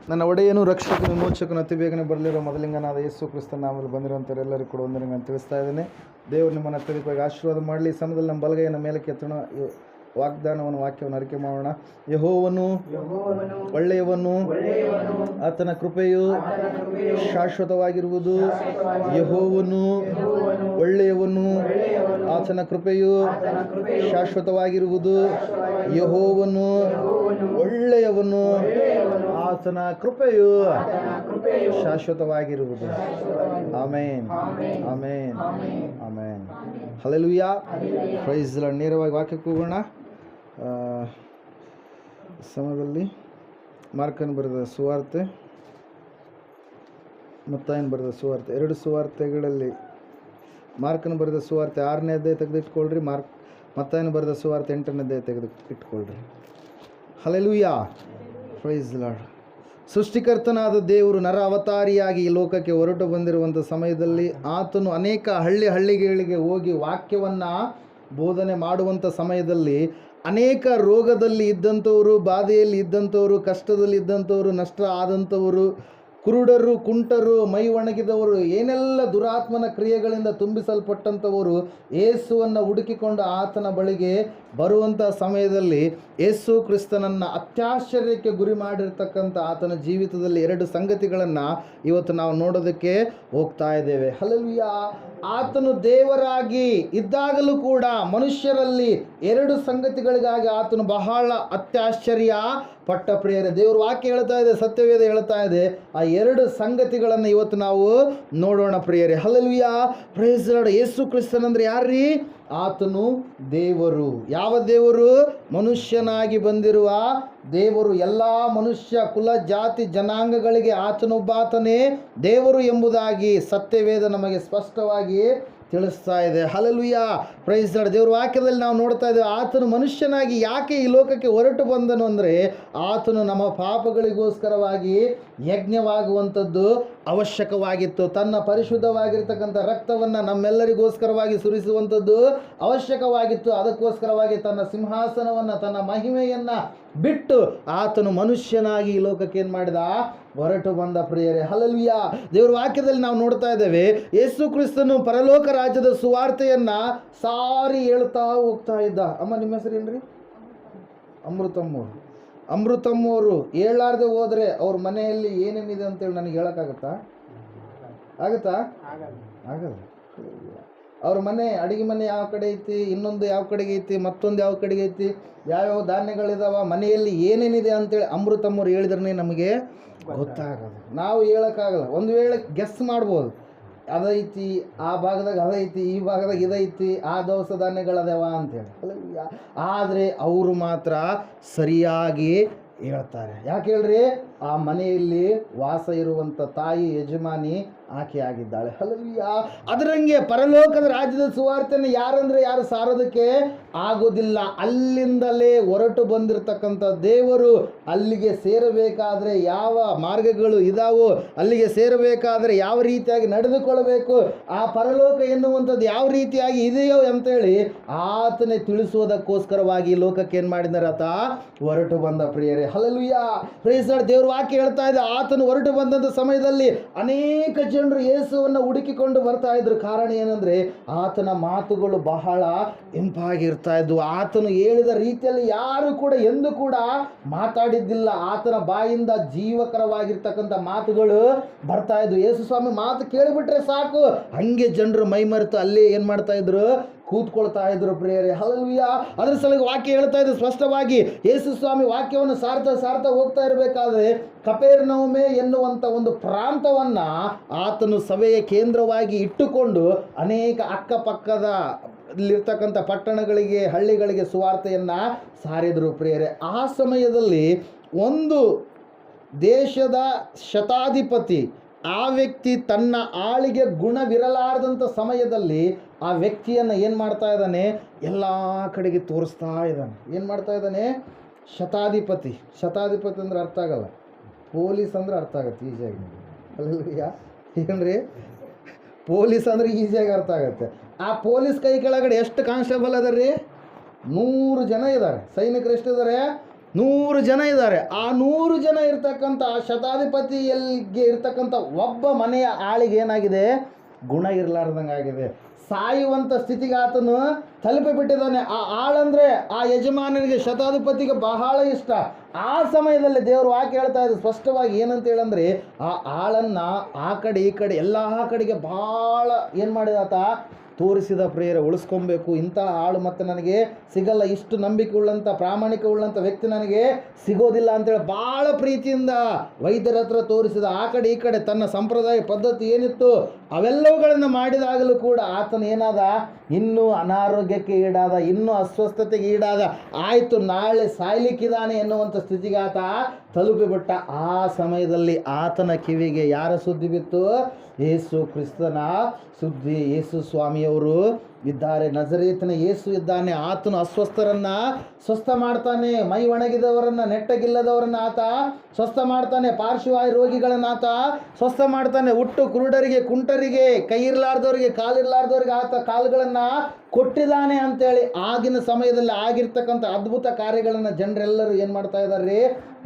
ನನ್ನ ಒಡೆಯನು ರಕ್ಷಕನು ವಿಮೋಚಕನು ಅತಿ ಬೇಗನೆ ಬರಲಿರೋ ಮೊದಲಿಂಗನಾದ ಯೇಸು ಕ್ರಿಸ್ತನ ನಾಮದಲ್ಲಿ ಬಂದಿರುವಂಥವರೆಲ್ಲರಿಗೂ ಕೂಡ ವಂದನೆ ನಾನು ತಿಳಿಸ್ತಾ ಇದ್ದೇನೆ. ದೇವರು ನಿಮ್ಮನ್ನು ಅತ್ಯಧಿಕವಾಗಿ ಆಶೀರ್ವಾದ ಮಾಡಲಿ. ಈ ಸಮಯದಲ್ಲಿ ನಮ್ಮ ಬಲಗೈಯನ್ನು ಮೇಲಕ್ಕೆ ಎತ್ತೋಣ, ವಾಗ್ದಾನವನ್ನು ವಾಕ್ಯವನ್ನು ಅರಿಕೆ ಮಾಡೋಣ. ಯೆಹೋವನು ಒಳ್ಳೆಯವನು, ಆತನ ಕೃಪೆಯು ಶಾಶ್ವತವಾಗಿರುವುದು. ಯೆಹೋವನು ಒಳ್ಳೆಯವನು, ಆತನ ಕೃಪೆಯು ಶಾಶ್ವತವಾಗಿರುವುದು. ಯೆಹೋವನು ಒಳ್ಳೆಯವನು, ಆತನ ಕೃಪೆಯು ಶಾಶ್ವತವಾಗಿರುವುದು. Amen, amen, amen. Hallelujah, praise the lord. ನೇರವಾಗಿ ವಾಕ್ಯಕ್ಕೆ ಹೋಗೋಣ. ಸಮಯದಲ್ಲಿ ಮಾರ್ಕನ ಬರೆದ ಸುವಾರ್ತೆ, ಮತ್ತಾಯನ ಬರೆದ ಸುವಾರ್ತೆ, ಎರಡು ಸುವಾರ್ತೆಗಳಲ್ಲಿ ಮಾರ್ಕನ ಬರೆದ ಸುವಾರ್ತೆ 6ನೇ ಅಧ್ಯಾಯ ತೆಗೆದಿಟ್ಕೊಳ್ರಿ. ಮತ್ತಾಯನ ಬರೆದ ಸುವಾರ್ತೆ 8ನೇ ಅಧ್ಯಾಯ ತೆಗೆದು ಇಟ್ಕೊಳ್ರಿ. Hallelujah, praise the lord. ಸೃಷ್ಟಿಕರ್ತನಾದ ದೇವರು ನರ ಅವತಾರಿಯಾಗಿ ಈ ಲೋಕಕ್ಕೆ ಹೊರಟು ಬಂದಿರುವಂಥ ಸಮಯದಲ್ಲಿ ಆತನು ಅನೇಕ ಹಳ್ಳಿಗಳಿಗೆ ಹೋಗಿ ವಾಕ್ಯವನ್ನು ಬೋಧನೆ ಮಾಡುವಂಥ ಸಮಯದಲ್ಲಿ ಅನೇಕ ರೋಗದಲ್ಲಿ ಇದ್ದಂಥವರು, ಬಾಧೆಯಲ್ಲಿ ಇದ್ದಂಥವರು, ಕಷ್ಟದಲ್ಲಿ ಇದ್ದಂಥವರು, ನಷ್ಟ ಆದಂಥವರು, ಕುರುಡರು, ಕುಂಟರು, ಮೈ ಒಣಗಿದವರು, ಏನೆಲ್ಲ ದುರಾತ್ಮನ ಕ್ರಿಯೆಗಳಿಂದ ತುಂಬಿಸಲ್ಪಟ್ಟಂಥವರು ಯೇಸುವನ್ನು ಹುಡುಕಿಕೊಂಡು ಆತನ ಬಳಿಗೆ ಬರುವಂಥ ಸಮಯದಲ್ಲಿ ಯೇಸು ಕ್ರಿಸ್ತನನ್ನು ಅತ್ಯಾಶ್ಚರ್ಯಕ್ಕೆ ಗುರಿ ಮಾಡಿರ್ತಕ್ಕಂಥ ಆತನ ಜೀವಿತದಲ್ಲಿ 2 ಸಂಗತಿಗಳನ್ನು ಇವತ್ತು ನಾವು ನೋಡೋದಕ್ಕೆ ಹೋಗ್ತಾ ಇದ್ದೇವೆ. ಹಲ್ಲೆಲೂಯಾ. ಆತನು ದೇವರಾಗಿ ಇದ್ದಾಗಲೂ ಕೂಡ ಮನುಷ್ಯರಲ್ಲಿ 2 ಸಂಗತಿಗಳಿಗಾಗಿ ಆತನು ಬಹಳ ಅತ್ಯಾಶ್ಚರ್ಯ ಪಟ್ಟ ಪ್ರಿಯರೇ. ದೇವರು ವಾಕ್ಯ ಹೇಳ್ತಾ ಇದೆ, ಸತ್ಯವೇದ ಹೇಳ್ತಾ ಇದೆ. ಆ 2 ಸಂಗತಿಗಳನ್ನು ಇವತ್ತು ನಾವು ನೋಡೋಣ ಪ್ರಿಯರೇ. Hallelujah, praise the lord. ಯೇಸು ಕ್ರಿಸ್ತನಂದ್ರೆ ಯಾರ್ರೀ? ಆತನು ದೇವರು. ಯಾವ ದೇವರು? ಮನುಷ್ಯನಾಗಿ ಬಂದಿರುವ ದೇವರು. ಎಲ್ಲ ಮನುಷ್ಯ ಕುಲ ಜಾತಿ ಜನಾಂಗಗಳಿಗೆ ಆತನೊಬ್ಬಾತನೇ ದೇವರು ಎಂಬುದಾಗಿ ಸತ್ಯವೇದ ನಮಗೆ ಸ್ಪಷ್ಟವಾಗಿ ತಿಳಿಸ್ತಾ ಇದೆ. Hallelujah, praise the Lord. ದೇವರ ವಾಕ್ಯದಲ್ಲಿ ನಾವು ನೋಡ್ತಾ ಇದ್ದೇವೆ, ಆತನು ಮನುಷ್ಯನಾಗಿ ಯಾಕೆ ಈ ಲೋಕಕ್ಕೆ ಹೊರಟು ಬಂದನು ಅಂದರೆ ಆತನು ನಮ್ಮ ಪಾಪಗಳಿಗೋಸ್ಕರವಾಗಿ ಯಜ್ಞವಾಗುವಂಥದ್ದು ಅವಶ್ಯಕವಾಗಿತ್ತು. ತನ್ನ ಪರಿಶುದ್ಧವಾಗಿರ್ತಕ್ಕಂಥ ರಕ್ತವನ್ನು ನಮ್ಮೆಲ್ಲರಿಗೋಸ್ಕರವಾಗಿ ಸುರಿಸುವಂಥದ್ದು ಅವಶ್ಯಕವಾಗಿತ್ತು. ಅದಕ್ಕೋಸ್ಕರವಾಗಿ ತನ್ನ ಸಿಂಹಾಸನವನ್ನು, ತನ್ನ ಮಹಿಮೆಯನ್ನು ಬಿಟ್ಟು ಆತನು ಮನುಷ್ಯನಾಗಿ ಈ ಲೋಕಕ್ಕೆ ಏನು ಮಾಡಿದ? ಹೊರಟು ಬಂದ ಪ್ರಿಯರೇ. ಹಲ್ಲೆಲೂಯಾ. ದೇವರ ವಾಕ್ಯದಲ್ಲಿ ನಾವು ನೋಡ್ತಾ ಇದ್ದೇವೆ, ಯೇಸು ಕ್ರಿಸ್ತನು ಪರಲೋಕ ರಾಜ್ಯದ ಸುವಾರ್ತೆಯನ್ನು ಸಾರಿ ಹೇಳ್ತಾ ಹೋಗ್ತಾ ಇದ್ದ. ಅಮ್ಮ, ನಿಮ್ಮ ಹೆಸರು ಏನ್ರಿ? ಅಮೃತಮ್ಮವರು ಹೇಳಾರ್ದೆ ಹೋದರೆ ಅವ್ರ ಮನೆಯಲ್ಲಿ ಏನೇನಿದೆ ಅಂತೇಳಿ ನನಗೆ ಹೇಳೋಕ್ಕಾಗತ್ತಾ? ಆಗಲ್ಲ. ಅವ್ರ ಮನೆ, ಅಡಿಗೆ ಮನೆ ಯಾವ ಕಡೆ ಐತಿ, ಇನ್ನೊಂದು ಯಾವ ಕಡೆಗೆ ಐತಿ, ಮತ್ತೊಂದು ಯಾವ ಕಡೆಗೆ ಐತಿ, ಯಾವ್ಯಾವ ಧಾನ್ಯಗಳಿದಾವ, ಮನೆಯಲ್ಲಿ ಏನೇನಿದೆ ಅಂತೇಳಿ ಅಮೃತಮ್ಮವ್ರು ಹೇಳಿದ್ರೆ ನಮಗೆ ಗೊತ್ತಾಗಲ್ಲ. ನಾವು ಹೇಳೋಕ್ಕಾಗಲ್ಲ. ಒಂದು ವೇಳೆ ಗೆಸ್ ಮಾಡ್ಬೋದು, ಅದೈತಿ, ಆ ಭಾಗದಾಗ ಅದೈತಿ, ಈ ಭಾಗದಾಗ ಇದೈತಿ, ಆ ದವಸ ಧಾನ್ಯಗಳದವ ಅಂತೇಳಿ. ಆದರೆ ಅವರು ಮಾತ್ರ ಸರಿಯಾಗಿ ಹೇಳ್ತಾರೆ. ಯಾಕೆ ಹೇಳ್ರಿ? ಆ ಮನೆಯಲ್ಲಿ ವಾಸ ಇರುವಂಥ ತಾಯಿ, ಯಜಮಾನಿ ಆಕೆ ಆಗಿದ್ದಾಳೆ. ಹಲ್ಲೆಲೂಯಾ. ಅದರಂಗೆ ಪರಲೋಕದ ರಾಜ್ಯದ ಸುವಾರ್ತೆಯನ್ನು ಯಾರು ಸಾರೋದಕ್ಕೆ ಆಗೋದಿಲ್ಲ. ಅಲ್ಲಿಂದಲೇ ಹೊರಟು ಬಂದಿರತಕ್ಕಂಥ ದೇವರು ಅಲ್ಲಿಗೆ ಸೇರಬೇಕಾದ್ರೆ ಯಾವ ಮಾರ್ಗಗಳು ಇದಾವೋ, ಅಲ್ಲಿಗೆ ಸೇರಬೇಕಾದ್ರೆ ಯಾವ ರೀತಿಯಾಗಿ ನಡೆದುಕೊಳ್ಳಬೇಕು, ಆ ಪರಲೋಕ ಎನ್ನುವಂಥದ್ದು ಯಾವ ರೀತಿಯಾಗಿ ಇದೆಯೋ ಅಂತೇಳಿ ಆತನೇ ತಿಳಿಸುವುದಕ್ಕೋಸ್ಕರವಾಗಿ ಲೋಕಕ್ಕೆ ಏನು ಮಾಡಿದ್ದಾರೆ? ಆತ ಹೊರಟು ಬಂದ ಪ್ರಿಯರೇ. Hallelujah, praise the Lord. ದೇವರು ವಾಕ್ಯ ಹೇಳ್ತಾ ಇದೆ, ಆತನು ಹೊರಟು ಬಂದಂಥ ಸಮಯದಲ್ಲಿ ಅನೇಕ ಜನರು ಯೇಸುವನ್ನು ಹುಡುಕಿಕೊಂಡು ಬರ್ತಾ ಇದ್ರು. ಕಾರಣ ಏನಂದ್ರೆ ಆತನ ಮಾತುಗಳು ಬಹಳ ಇಂಪಾಗಿರ್ತಾ ಇದ್ವು. ಆತನು ಹೇಳಿದ ರೀತಿಯಲ್ಲಿ ಯಾರು ಕೂಡ ಎಂದೂ ಕೂಡ ಮಾತಾಡಿದ್ದಿಲ್ಲ. ಆತನ ಬಾಯಿಂದ ಜೀವಕರವಾಗಿರ್ತಕ್ಕಂಥ ಮಾತುಗಳು ಬರ್ತಾ ಇದ್ವು. ಯೇಸು ಸ್ವಾಮಿ ಮಾತು ಕೇಳಿಬಿಟ್ರೆ ಸಾಕು, ಹಂಗೆ ಜನರು ಮೈಮರೆತು ಅಲ್ಲೇ ಏನು ಮಾಡ್ತಾ ಇದ್ರು? ಕೂತ್ಕೊಳ್ತಾ ಇದ್ರು ಪ್ರಿಯರೇ. ಹಲ್ಲೆಲೂಯಾ. ಅದರ ಸಲುವಾಗಿ ವಾಕ್ಯ ಹೇಳ್ತಾ ಇದೆ ಸ್ಪಷ್ಟವಾಗಿ. ಯೇಸು ಸ್ವಾಮಿ ವಾಕ್ಯವನ್ನು ಸಾರ್ತಾ ಹೋಗ್ತಾ ಇರಬೇಕಾದ್ರೆ ಕಪೆರ್ನೌಮೆ ಎನ್ನುವಂಥ ಒಂದು ಪ್ರಾಂತವನ್ನು ಆತನು ಸಭೆಯ ಕೇಂದ್ರವಾಗಿ ಇಟ್ಟುಕೊಂಡು ಅನೇಕ ಅಕ್ಕಪಕ್ಕದ ಇರ್ತಕ್ಕಂಥ ಪಟ್ಟಣಗಳಿಗೆ, ಹಳ್ಳಿಗಳಿಗೆ ಸುವಾರ್ತೆಯನ್ನು ಸಾರಿದರು ಪ್ರಿಯರೇ. ಆ ಸಮಯದಲ್ಲಿ ಒಂದು ದೇಶದ ಶತಾಧಿಪತಿ, ಆ ವ್ಯಕ್ತಿ ತನ್ನ ಆಳಿಗೆ ಗುಣವಿರಲಾರದಂಥ ಸಮಯದಲ್ಲಿ ಆ ವ್ಯಕ್ತಿಯನ್ನು ಏನು ಮಾಡ್ತಾ ಇದ್ದಾನೆ? ಎಲ್ಲ ಕಡೆಗೆ ತೋರಿಸ್ತಾ ಇದ್ದಾನೆ. ಏನು ಮಾಡ್ತಾ ಇದ್ದಾನೆ? ಶತಾಧಿಪತಿ ಅಂದ್ರೆ ಅರ್ಥ ಆಗಲ್ಲ, ಪೊಲೀಸ್ ಅಂದ್ರೆ ಅರ್ಥ ಆಗುತ್ತೆ ಈಸಿಯಾಗಿ. ಅಲ್ಲ ಏನ್ರಿ? ಪೊಲೀಸ್ ಅಂದ್ರೆ ಈಸಿಯಾಗಿ ಅರ್ಥ ಆಗುತ್ತೆ. ಆ ಪೊಲೀಸ್ ಕೈ ಕೆಳಗಡೆ ಎಷ್ಟು ಕಾನ್ಸ್ಟೇಬಲ್ ಅದಾರ ರೀ? 100 ಜನ ಇದ್ದಾರೆ. ಸೈನಿಕರು ಎಷ್ಟಿದ್ದಾರೆ? 100 ಜನ ಇದ್ದಾರೆ. ಆ 100 ಜನ ಇರ್ತಕ್ಕಂಥ ಶತಾಧಿಪತಿಯಲ್ಲಿಗೆ ಇರ್ತಕ್ಕಂಥ ಒಬ್ಬ ಮನೆಯ ಆಳಿಗೆ ಏನಾಗಿದೆ, ಗುಣ ಇರಲಾರ್ದಂಗಾಗಿದೆ. ಸಾಯುವಂಥ ಸ್ಥಿತಿಗೆ ಆತನು ತಲುಪಿಬಿಟ್ಟಿದ್ದಾನೆ. ಆ ಆಳಂದರೆ ಆ ಯಜಮಾನನಿಗೆ, ಶತಾಧಿಪತಿಗೆ ಬಹಳ ಇಷ್ಟ. ಆ ಸಮಯದಲ್ಲಿ ದೇವರು ವಾಕ್ಯ ಹೇಳ್ತಾ ಇದೆ ಸ್ಪಷ್ಟವಾಗಿ, ಏನಂತ ಹೇಳಂದ್ರೆ, ಆ ಆಳನ್ನು ಆ ಕಡೆ ಈ ಕಡೆ ಎಲ್ಲ ಕಡೆಗೆ ಭಾಳ ಏನು ಮಾಡಿದ ಆತ ತೋರಿಸಿದ. ಪ್ರಿಯರೇ, ಉಳಿಸ್ಕೊಬೇಕು. ಇಂಥ ಆಳು ಮತ್ತೆ ನನಗೆ ಸಿಗಲ್ಲ, ಇಷ್ಟು ನಂಬಿಕೆ ಉಳ್ಳಂಥ ಪ್ರಾಮಾಣಿಕ ಉಳ್ಳಂಥ ವ್ಯಕ್ತಿ ನನಗೆ ಸಿಗೋದಿಲ್ಲ ಅಂತೇಳಿ ಭಾಳ ಪ್ರೀತಿಯಿಂದ ವೈದ್ಯರ ಹತ್ರ ತೋರಿಸಿದ. ಆ ಕಡೆ ಈ ಕಡೆ ತನ್ನ ಸಂಪ್ರದಾಯ ಪದ್ಧತಿ ಏನಿತ್ತು ಅವೆಲ್ಲವುಗಳನ್ನು ಮಾಡಿದಾಗಲೂ ಕೂಡ ಆತನ ಏನಾದ, ಇನ್ನೂ ಅನಾರೋಗ್ಯಕ್ಕೆ ಈಡಾದ, ಇನ್ನೂ ಅಸ್ವಸ್ಥತೆಗೆ ಈಡಾದ. ಆಯಿತು, ನಾಳೆ ಸಾಯ್ಲಿಕ್ಕಿದ್ದಾನೆ ಎನ್ನುವಂಥ ಸ್ಥಿತಿಗೆ ಆತ ತಲುಪಿಬಿಟ್ಟ. ಆ ಸಮಯದಲ್ಲಿ ಆತನ ಕಿವಿಗೆ ಯಾರ ಸುದ್ದಿ ಬಿತ್ತು? ಯೇಸು ಕ್ರಿಸ್ತನ ಸುದ್ದಿ. ಯೇಸು ಸ್ವಾಮಿಯವರು ಇದ್ದಾರೆ, ನಜರೇತಿನ ಯೇಸು ಇದ್ದಾನೆ. ಆತನು ಅಸ್ವಸ್ಥರನ್ನು ಸ್ವಸ್ಥ ಮಾಡ್ತಾನೆ, ಮೈ ಒಣಗಿದವರನ್ನು, ನೆಟ್ಟಗಿಲ್ಲದವರನ್ನು ಆತ ಸ್ವಸ್ಥ ಮಾಡ್ತಾನೆ, ಪಾರ್ಶ್ವವಾಯು ರೋಗಿಗಳನ್ನು ಆತ ಸ್ವಸ್ಥ ಮಾಡ್ತಾನೆ, ಹುಟ್ಟು ಕುರುಡರಿಗೆ, ಕುಂಟರಿಗೆ, ಕೈ ಇರಲಾರ್ದವ್ರಿಗೆ, ಕಾಲಿರಲಾರ್ದವ್ರಿಗೆ ಆತ ಕಾಲುಗಳನ್ನು ಕೊಟ್ಟಿದ್ದಾನೆ ಅಂತೇಳಿ ಆಗಿನ ಸಮಯದಲ್ಲಿ ಆಗಿರ್ತಕ್ಕಂಥ ಅದ್ಭುತ ಕಾರ್ಯಗಳನ್ನು ಜನರೆಲ್ಲರೂ ಏನು ಮಾಡ್ತಾ ಇದ್ದಾರೆ,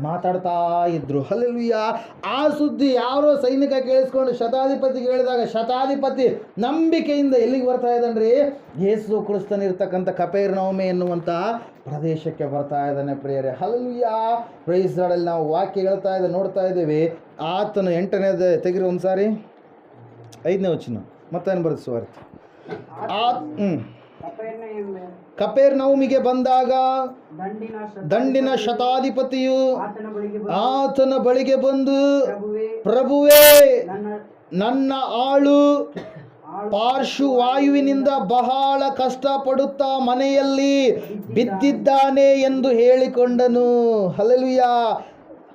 ಮಾತಾಡ್ತಾ ಇದ್ರು. ಹಲ್ಲೆಲೂಯಾ. ಆ ಸುದ್ದಿ ಯಾರೋ ಸೈನಿಕ ಕೇಳಿಸ್ಕೊಂಡು ಶತಾಧಿಪತಿಗೆ ಹೇಳಿದಾಗ, ಶತಾಧಿಪತಿ ನಂಬಿಕೆಯಿಂದ ಎಲ್ಲಿಗೆ ಬರ್ತಾ ಇದ್ದಾನ್ರಿ? ಯೇಸು ಕ್ರಿಸ್ತನಿರ್ತಕ್ಕಂಥ ಕಪೆರ್ನೌಮೆ ಎನ್ನುವಂಥ ಪ್ರದೇಶಕ್ಕೆ ಬರ್ತಾ ಇದ್ದಾನೆ. ಪ್ರಿಯರೇ, ಹಲ್ಲೆಲೂಯಾ. Praise lord. ನಾವು ವಾಕ್ಯ ಹೇಳ್ತಾ ಇದೆ, ನೋಡ್ತಾ ಇದ್ದೀವಿ. ಆತನು 8ನೇದು ತೆಗಿರಿ ಒಂದು ಸಾರಿ, 5ನೇ ವಚನ ಮತ್ತೇನು ಬರುತ್ತೆ ಸುವಾರ್ತೆ. ಕಪೆರ್ನೌಮಿಗೆ ಬಂದಾಗ ದಂಡಿನ ಶತಾಧಿಪತಿಯು ಆತನ ಬಳಿಗೆ ಬಂದು, ಪ್ರಭುವೇ, ನನ್ನ ಆಳು ಪಾರ್ಶ್ವವಾಯುವಿನಿಂದ ಬಹಳ ಕಷ್ಟಪಡುತ್ತಾ ಮನೆಯಲ್ಲಿ ಬಿದ್ದಿದ್ದಾನೆ ಎಂದು ಹೇಳಿಕೊಂಡನು. ಹಲ್ಲೆಲೂಯಾ.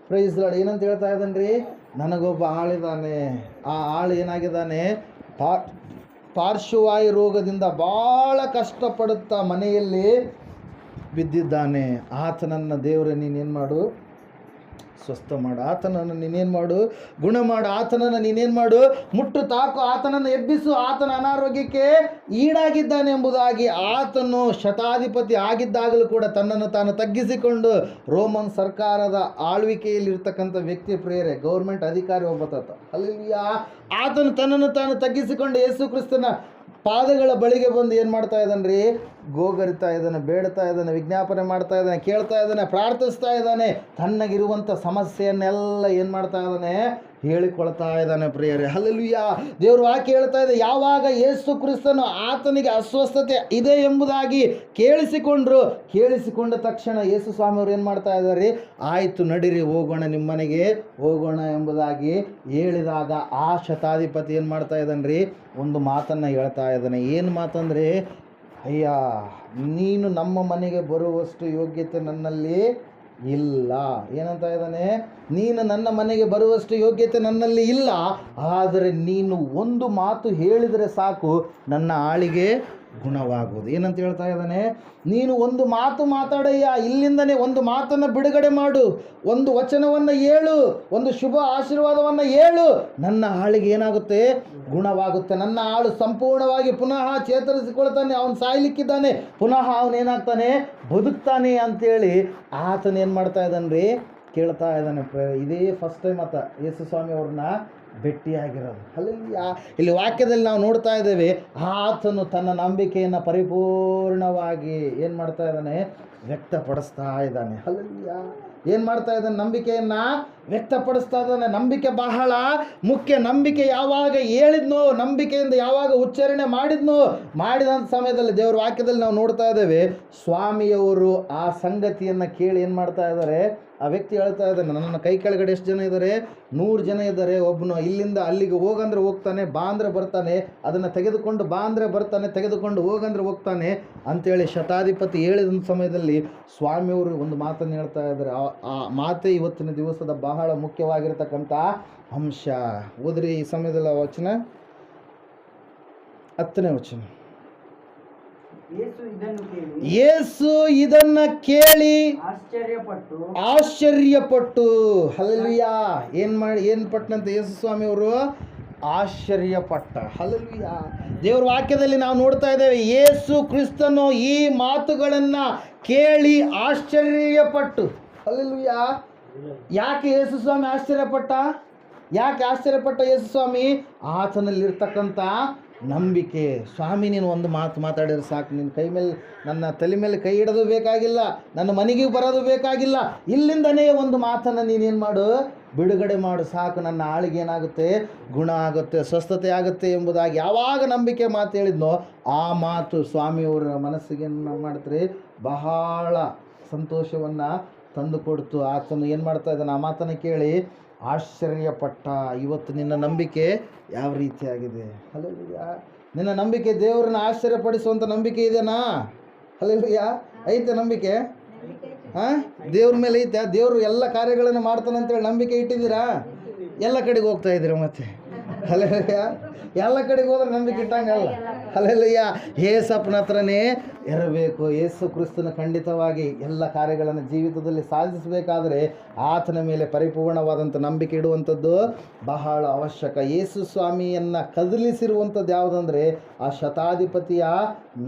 Praise lord. ಏನಂತ ಹೇಳ್ತಾ ಇದ್ದಾನ್ರಿ? ನನಗೊಬ್ಬ ಆಳಿದ್ದಾನೆ. ಆ ಆಳು ಏನಾಗಿದ್ದಾನೆ? ಪಾರ್ಶ್ವವಾಯು ರೋಗದಿಂದ ಭಾಳ ಕಷ್ಟಪಡುತ್ತಾ ಮನೆಯಲ್ಲಿ ಬಿದ್ದಿದ್ದಾನೆ. ಆತನನ್ನು ದೇವರೇ ನೀನೇನು ಮಾಡು, ಸ್ವಸ್ಥ ಮಾಡು. ಆತನನ್ನು ನೀನೇನು ಮಾಡು, ಗುಣ ಮಾಡು. ಆತನನ್ನು ನೀನೇನು ಮಾಡು, ಮುಟ್ಟು ತಾಕು. ಆತನನ್ನು ಎಬ್ಬಿಸು. ಆತನ ಅನಾರೋಗ್ಯಕ್ಕೆ ಈಡಾಗಿದ್ದಾನೆ ಎಂಬುದಾಗಿ ಆತನು ಶತಾಧಿಪತಿ ಆಗಿದ್ದಾಗಲೂ ಕೂಡ ತನ್ನನ್ನು ತಾನು ತಗ್ಗಿಸಿಕೊಂಡು, ರೋಮನ್ ಸರ್ಕಾರದ ಆಳ್ವಿಕೆಯಲ್ಲಿರ್ತಕ್ಕಂಥ ವ್ಯಕ್ತಿ, ಪ್ರಿಯರೇ, ಗೌರ್ಮೆಂಟ್ ಅಧಿಕಾರಿ ಒಬ್ಬ ತಾತ. ಹಲ್ಲೆಲೂಯಾ. ಆತನು ತನ್ನನ್ನು ತಾನು ತಗ್ಗಿಸಿಕೊಂಡು ಯೇಸು ಕ್ರಿಸ್ತನ ಪಾದಗಳ ಬಳಿಗೆ ಬಂದು ಏನು ಮಾಡ್ತಾ ಇದ್ದಾನೆ? ಗೋಗರಿತಾ ಇದ್ದಾನೆ, ಬೇಡ್ತಾ ಇದ್ದಾನೆ, ವಿಜ್ಞಾಪನೆ ಮಾಡ್ತಾ ಇದ್ದಾನೆ, ಕೇಳ್ತಾ ಇದ್ದಾನೆ, ಪ್ರಾರ್ಥಿಸ್ತಾ ಇದ್ದಾನೆ. ತನ್ನಗಿರುವಂಥ ಸಮಸ್ಯೆಯನ್ನೆಲ್ಲ ಏನು ಮಾಡ್ತಾ ಇದ್ದಾನೆ? ಹೇಳಿಕೊಳ್ತಾ ಇದ್ದಾನೆ. ಪ್ರಿಯರೇ, ಹಲ್ಲೆಲೂಯಾ. ದೇವರು ವಾಕ್ಯ ಹೇಳ್ತಾ ಇದೆ, ಯಾವಾಗ ಯೇಸು ಕ್ರಿಸ್ತನು ಆತನಿಗೆ ಅಸ್ವಸ್ಥತೆ ಇದೆ ಎಂಬುದಾಗಿ ಕೇಳಿಸಿಕೊಂಡ ತಕ್ಷಣ ಯೇಸು ಸ್ವಾಮಿಯವರು ಏನು ಮಾಡ್ತಾ ಇದ್ದಾರೆ? ಆಯಿತು, ನಡೀರಿ, ಹೋಗೋಣ, ನಿಮ್ಮ ಮನೆಗೆ ಹೋಗೋಣ ಎಂಬುದಾಗಿ ಹೇಳಿದಾಗ ಆ ಶತಾಧಿಪತಿ ಏನು ಮಾಡ್ತಾ ಇದ್ದಾನೆ? ಒಂದು ಮಾತನ್ನು ಹೇಳ್ತಾ ಇದ್ದಾನೆ. ಏನು ಮಾತಂದರೆ, ಅಯ್ಯ, ನೀನು ನಮ್ಮ ಮನೆಗೆ ಬರುವಷ್ಟು ಯೋಗ್ಯತೆ ನನ್ನಲ್ಲಿ ಇಲ್ಲ. ಏನಂತ ಇದ್ದಾನೆ? ನೀನು ನನ್ನ ಮನೆಗೆ ಬರುವಷ್ಟು ಯೋಗ್ಯತೆ ನನ್ನಲ್ಲಿ ಇಲ್ಲ, ಆದರೆ ನೀನು ಒಂದು ಮಾತು ಹೇಳಿದರೆ ಸಾಕು, ನನ್ನ ಆಳಿಗೆ ಗುಣವಾಗುವುದು. ಏನಂತ ಹೇಳ್ತಾ ಇದ್ದಾನೆ? ನೀನು ಒಂದು ಮಾತು ಮಾತಾಡಯ್ಯ, ಇಲ್ಲಿಂದನೇ ಒಂದು ಮಾತನ್ನು ಬಿಡುಗಡೆ ಮಾಡು, ಒಂದು ವಚನವನ್ನು ಹೇಳು, ಒಂದು ಶುಭ ಆಶೀರ್ವಾದವನ್ನು ಹೇಳು, ನನ್ನ ಆಳಿಗೆ ಏನಾಗುತ್ತೆ? ಗುಣವಾಗುತ್ತೆ. ನನ್ನ ಆಳು ಸಂಪೂರ್ಣವಾಗಿ ಪುನಃ ಚೇತರಿಸಿಕೊಳ್ತಾನೆ. ಅವನು ಸಾಯ್ಲಿಕ್ಕಿದ್ದಾನೆ, ಪುನಃ ಅವನೇನಾಗ್ತಾನೆ? ಬದುಕ್ತಾನೆ ಅಂತೇಳಿ ಆತನೇನು ಮಾಡ್ತಾ ಇದ್ದಾನೆ? ಕೇಳ್ತಾ ಇದ್ದಾನೆ. ಇದೇ ಫಸ್ಟ್ ಟೈಮ್ ಆತ ಯೇಸು ಸ್ವಾಮಿ ಅವ್ರನ್ನ ಭೇಟಿಯಾಗಿರೋದು. ಹಲ್ಲೆಲೂಯಾ. ಇಲ್ಲಿ ವಾಕ್ಯದಲ್ಲಿ ನಾವು ನೋಡ್ತಾ ಇದ್ದೇವೆ, ಆತನು ತನ್ನ ನಂಬಿಕೆಯನ್ನು ಪರಿಪೂರ್ಣವಾಗಿ ಏನು ಮಾಡ್ತಾ ಇದ್ದಾನೆ? ವ್ಯಕ್ತಪಡಿಸ್ತಾ ಇದ್ದಾನೆ. ಹಲ್ಲೆಲೂಯಾ. ಏನು ಮಾಡ್ತಾ ಇದ್ದಾನೆ? ನಂಬಿಕೆಯನ್ನು ವ್ಯಕ್ತಪಡಿಸ್ತಾ ಇದ್ದಾನೆ. ನಂಬಿಕೆ ಬಹಳ ಮುಖ್ಯ. ನಂಬಿಕೆ ಯಾವಾಗ ಹೇಳಿದ್ನೋ, ನಂಬಿಕೆಯಿಂದ ಯಾವಾಗ ಉಚ್ಚಾರಣೆ ಮಾಡಿದಂಥ ಸಮಯದಲ್ಲಿ ದೇವರ ವಾಕ್ಯದಲ್ಲಿ ನಾವು ನೋಡ್ತಾ ಇದ್ದೇವೆ, ಸ್ವಾಮಿಯವರು ಆ ಸಂಗತಿಯನ್ನು ಕೇಳಿ ಏನು ಮಾಡ್ತಾ ಇದ್ದಾರೆ? ಆ ವ್ಯಕ್ತಿ ಹೇಳ್ತಾ ಇದ್ದಾನೆ, ನನ್ನ ಕೈ ಕೆಳಗಡೆ ಎಷ್ಟು ಜನ ಇದ್ದಾರೆ? 100 ಜನ ಇದ್ದಾರೆ. ಒಬ್ಬನು ಇಲ್ಲಿಂದ ಅಲ್ಲಿಗೆ ಹೋಗಂದ್ರೆ ಹೋಗ್ತಾನೆ, ಬಾ ಅಂದರೆ ಬರ್ತಾನೆ, ಅದನ್ನು ತೆಗೆದುಕೊಂಡು ಬಾ ಅಂದರೆ ಬರ್ತಾನೆ, ತೆಗೆದುಕೊಂಡು ಹೋಗಂದ್ರೆ ಹೋಗ್ತಾನೆ ಅಂತೇಳಿ ಶತಾಧಿಪತಿ ಹೇಳಿದ ಸಮಯದಲ್ಲಿ ಸ್ವಾಮಿಯವರು ಒಂದು ಮಾತನ್ನು ಹೇಳ್ತಾ ಇದ್ದಾರೆ. ಆ ಮಾತೇ ಇವತ್ತಿನ ದಿವಸದ ಬಹಳ ಮುಖ್ಯವಾಗಿರ್ತಕ್ಕಂಥ ಅಂಶ. ಓದ್ರಿ ಈ ಸಮಯದಲ್ಲಿ ವಚನ, 10ನೇ ವಚನ. ಯೇಸು ಇದನ್ನ ಕೇಳಿ ಆಶ್ಚರ್ಯಪಟ್ಟು ಹಲ್ಲೆಲೂಯಾ. ಏನು ಪಟ್ಟನಂತೆ ಯೇಸು ಸ್ವಾಮಿ ಅವರು? ಆಶ್ಚರ್ಯಪಟ್ಟ. ಹಲ್ಲೆಲೂಯಾ. ದೇವರ ವಾಕ್ಯದಲ್ಲಿ ನಾವು ನೋಡ್ತಾ ಇದ್ದೇವೆ, ಯೇಸು ಕ್ರಿಸ್ತನು ಈ ಮಾತುಗಳನ್ನು ಕೇಳಿ ಆಶ್ಚರ್ಯಪಟ್ಟು. ಹಲ್ಲೆಲೂಯಾ. ಯಾಕೆ ಯೇಸು ಸ್ವಾಮಿ ಆಶ್ಚರ್ಯಪಟ್ಟ? ಯಾಕೆ ಆಶ್ಚರ್ಯಪಟ್ಟ ಯೇಸು ಸ್ವಾಮಿ? ಆತನಲ್ಲಿರ್ತಕ್ಕಂಥ ನಂಬಿಕೆ. ಸ್ವಾಮಿ ನೀನು ಒಂದು ಮಾತು ಮಾತಾಡಿದ್ರೆ ಸಾಕು, ನಿನ್ನ ಕೈ ಮೇಲೆ, ನನ್ನ ತಲೆ ಮೇಲೆ ಕೈ ಇಡೋದು ಬೇಕಾಗಿಲ್ಲ, ನನ್ನ ಮನೆಗೆ ಬರೋದು ಬೇಕಾಗಿಲ್ಲ, ಇಲ್ಲಿಂದನೇ ಒಂದು ಮಾತನ್ನು ನೀನೇನು ಮಾಡು, ಬಿಡುಗಡೆ ಮಾಡು ಸಾಕು, ನನ್ನ ಆಳಿಗೆ ಏನಾಗುತ್ತೆ, ಗುಣ ಆಗುತ್ತೆ, ಸ್ವಸ್ಥತೆ ಆಗುತ್ತೆ ಎಂಬುದಾಗಿ ಯಾವಾಗ ನಂಬಿಕೆ ಮಾತು ಹೇಳಿದ್ನೋ ಆ ಮಾತು ಸ್ವಾಮಿಯವರ ಮನಸ್ಸಿಗೆ ಏನು ಮಾಡ್ತಾರೆ, ಬಹಳ ಸಂತೋಷವನ್ನು ತಂದು ಕೊಡ್ತು. ಆತನು ಏನು ಮಾಡ್ತಾ ಇದ್ದಾನೆ, ಆ ಮಾತನ್ನು ಕೇಳಿ ಆಶ್ಚರ್ಯಪಟ್ಟ. ಇವತ್ತು ನಿನ್ನ ನಂಬಿಕೆ ಯಾವ ರೀತಿಯಾಗಿದೆ? ಹಲ್ಲೆಲೂಯಾ. ನಿನ್ನ ನಂಬಿಕೆ ದೇವರನ್ನ ಆಶ್ಚರ್ಯಪಡಿಸುವಂಥ ನಂಬಿಕೆ ಇದೆನಾ? ಹಲ್ಲೆಲೂಯಾ. ಐತೆ ನಂಬಿಕೆ? ಹಾಂ, ದೇವ್ರ ಮೇಲೆ ಐತೆ. ದೇವರು ಎಲ್ಲ ಕಾರ್ಯಗಳನ್ನು ಮಾಡ್ತಾನೆ ಅಂತೇಳಿ ನಂಬಿಕೆ ಇಟ್ಟಿದ್ದೀರಾ? ಎಲ್ಲ ಕಡೆಗೆ ಹೋಗ್ತಾ ಇದ್ದೀರಾ ಮತ್ತೆ? ಹಲ್ಲೆಲೂಯಾ. ಎಲ್ಲ ಕಡೆಗೆ ಹೋದ್ರೆ ನಂಬಿಕೆ ಇಟ್ಟಂಗಲ್ಲ. ಹಲ್ಲೆಲೂಯಾ. ಏಸಪ್ಪನ ಹತ್ರನೇ ಇರಬೇಕು. ಯೇಸು ಕ್ರಿಸ್ತನ ಖಂಡಿತವಾಗಿ ಎಲ್ಲ ಕಾರ್ಯಗಳನ್ನು ಜೀವಿತದಲ್ಲಿ ಸಾಧಿಸಬೇಕಾದರೆ ಆತನ ಮೇಲೆ ಪರಿಪೂರ್ಣವಾದಂಥ ನಂಬಿಕೆ ಇಡುವಂಥದ್ದು ಬಹಳ ಅವಶ್ಯಕ. ಯೇಸು ಸ್ವಾಮಿಯನ್ನು ಕದಲಿಸಿರುವಂಥದ್ದು ಯಾವುದಂದರೆ ಆ ಶತಾಧಿಪತಿಯ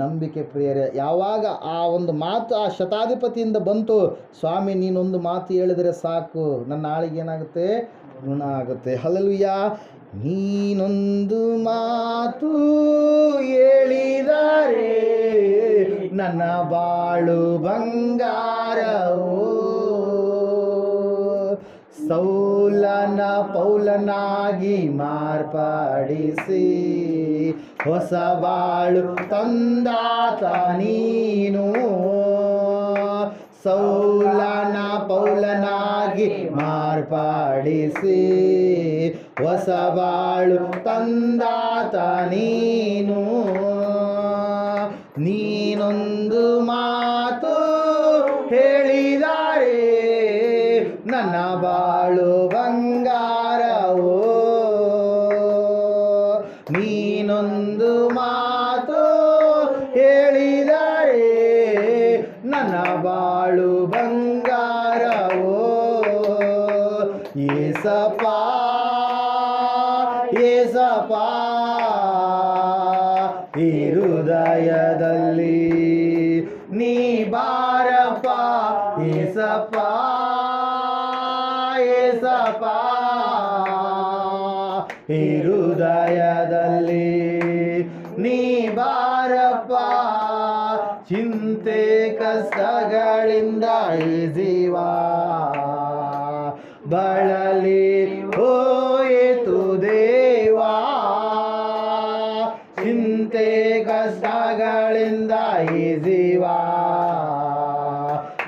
ನಂಬಿಕೆ ಪ್ರಿಯರೇ. ಯಾವಾಗ ಆ ಒಂದು ಮಾತು ಆ ಶತಾಧಿಪತಿಯಿಂದ ಬಂತು, ಸ್ವಾಮಿ ನೀನೊಂದು ಮಾತು ಹೇಳಿದರೆ ಸಾಕು, ನನ್ನ ಆಳಿಗೆ ಏನಾಗುತ್ತೆ, ಗುಣ ಆಗುತ್ತೆ. ಹಲ್ಲೆಲೂಯಾ. ನೀನೊಂದು ಮಾತು ಹೇಳಿದರೆ ನನ್ನ ಬಾಳು ಬಂಗಾರವೋ, ಸೌಲನ ಪೌಲನಾಗಿ ಮಾರ್ಪಡಿಸಿ ಹೊಸ ಬಾಳು ತಂದಾತ ನೀನು. ಸೌಲನ ಪೌಲನಾಗಿ ಮಾರ್ಪಡಿಸಿ ಹೊಸ ಬಾಳು ತಂದಾತ ನೀನು. ನೀನೊಂದು ಮಾತು ಹೇಳಿದರೆ ನನ್ನ ಬಾಳು ಬಂಗಾರವೋ, ನೀನೊಂದು ಮಾತು ಹೇಳಿದರೆ ನನ್ನ ಬಾಳು ಬಂಗಾರವೋ. ಏಸಪ್ಪ ಏಸಪ್ಪ ಈ ಹೃದಯದಲ್ಲಿ ನೀ ಬಾರಪ್ಪ. ಏಸಪ್ಪ ಏಸಪ್ಪ ಈ ಹೃದಯದಲ್ಲಿ ನೀ ಬಾರಪ್ಪ. ಚಿಂತೆ ಕಷ್ಟಗಳಿಂದ ಈ ಜೀವ ಬಳಲಿ ಹೋಯಿತು ದೇವಾ. ಚಿಂತೆ ಕಷ್ಟಗಳಿಂದ ಈ ಜೀವ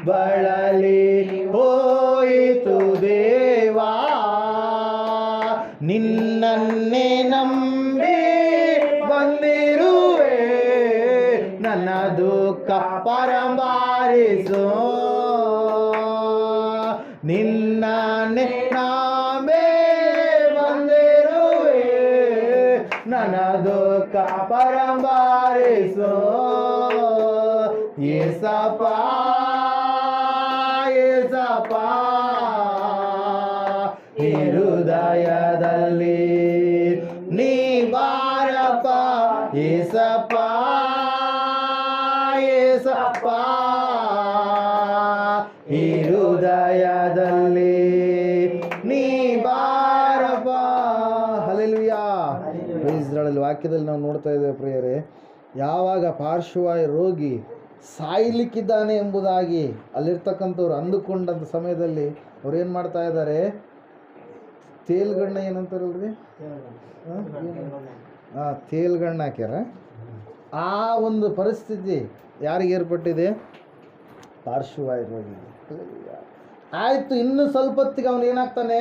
ಬಳಲಿ ಹೋಯಿತು ದೇವಾ. ನಿನ್ನನ್ನೇ ನಂಬಿ ಬಂದಿರುವೆ, ನನ್ನ ದುಃಖ ಪರಂಬಾರಿಸು. ನಿನ್ನನ್ನೇ ನಂಬಿ ಬಂದಿರುವೆ, ನನ್ನ ದುಃಖ ಪರಂಬಾರಿಸು. ಏಸಪ್ಪ ಏಸಪ್ಪ ಈ ಹೃದಯದಲ್ಲಿ ನೀ ಬಾರಪ್ಪ. ಏಸಪ್ಪ ಏಸಪ್ಪ ಈ ಹೃದಯದಲ್ಲಿ ನೀ ಬಾರಪ್ಪ. ಹಲ್ಲೆಲೂಯಾ. ಪ್ರೈಸ್ ವಾಕ್ಯದಲ್ಲಿ ನಾವು ನೋಡ್ತಾ ಇದ್ದೇವೆ ಪ್ರಿಯರೇ, ಯಾವಾಗ ಪಾರ್ಶ್ವವಾಯು ರೋಗಿ ಸಾಯ್ಲಿಕ್ಕಿದ್ದಾನೆ ಎಂಬುದಾಗಿ ಅಲ್ಲಿರ್ತಕ್ಕಂಥವ್ರು ಅಂದುಕೊಂಡಂಥ ಸಮಯದಲ್ಲಿ ಅವ್ರು ಏನು ಮಾಡ್ತಾ ಇದ್ದಾರೆ, ತೇಲ್ಗಣ್ಣ ಏನಂತಾರಲ್ರಿ, ತೇಲ್ಗಣ್ಣ ಹಾಕ್ಯಾರ. ಆ ಒಂದು ಪರಿಸ್ಥಿತಿ ಯಾರಿಗೆ ಏರ್ಪಟ್ಟಿದೆ, ಪಾರ್ಶ್ವವಾಯು ರೋಗಿ. ಆಯಿತು, ಇನ್ನು ಸ್ವಲ್ಪ ಹೊತ್ತಿಗೆ ಅವನು ಏನಾಗ್ತಾನೆ,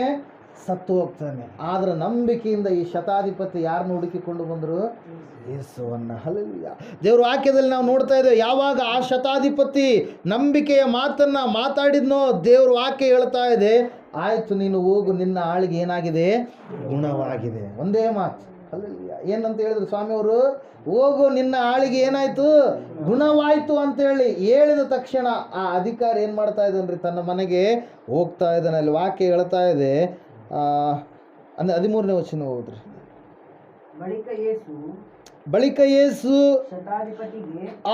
ಸತ್ತು ಹೋಗ್ತಾನೆ. ಆದರೆ ನಂಬಿಕೆಯಿಂದ ಈ ಶತಾಧಿಪತಿ ಯಾರನ್ನು ಹುಡುಕಿಕೊಂಡು ಬಂದರು, ಯೇಸುವನ್ನು. ಹಲ್ಲೆಲೂಯಾ. ದೇವ್ರ ವಾಕ್ಯದಲ್ಲಿ ನಾವು ನೋಡ್ತಾ ಇದ್ದೇವೆ, ಯಾವಾಗ ಆ ಶತಾಧಿಪತಿ ನಂಬಿಕೆಯ ಮಾತನ್ನು ಮಾತಾಡಿದ್ನೋ ದೇವ್ರ ವಾಕ್ಯ ಹೇಳ್ತಾ ಇದೆ, ಆಯಿತು ನೀನು ಹೋಗು, ನಿನ್ನ ಆಳಿಗೆ ಏನಾಗಿದೆ, ಗುಣವಾಗಿದೆ. ಒಂದೇ ಮಾತು. ಹಲ್ಲೆಲೂಯಾ. ಏನಂತ ಹೇಳಿದ್ರು ಸ್ವಾಮಿಯವರು, ಹೋಗು ನಿನ್ನ ಆಳಿಗೆ ಏನಾಯಿತು, ಗುಣವಾಯಿತು ಅಂತೇಳಿ ಹೇಳಿದ ತಕ್ಷಣ ಆ ಅಧಿಕಾರಿ ಏನು ಮಾಡ್ತಾ ಇದ್ದಾನ್ರಿ, ತನ್ನ ಮನೆಗೆ ಹೋಗ್ತಾ ಇದ್ದಾನೆ. ಅಲ್ಲಿ ವಾಕ್ಯ ಹೇಳ್ತಾ ಇದೆ, 13ನೇ ವಚನ ಹೋದ್ರಿ. ಬಳಿಕ ಯೇಸು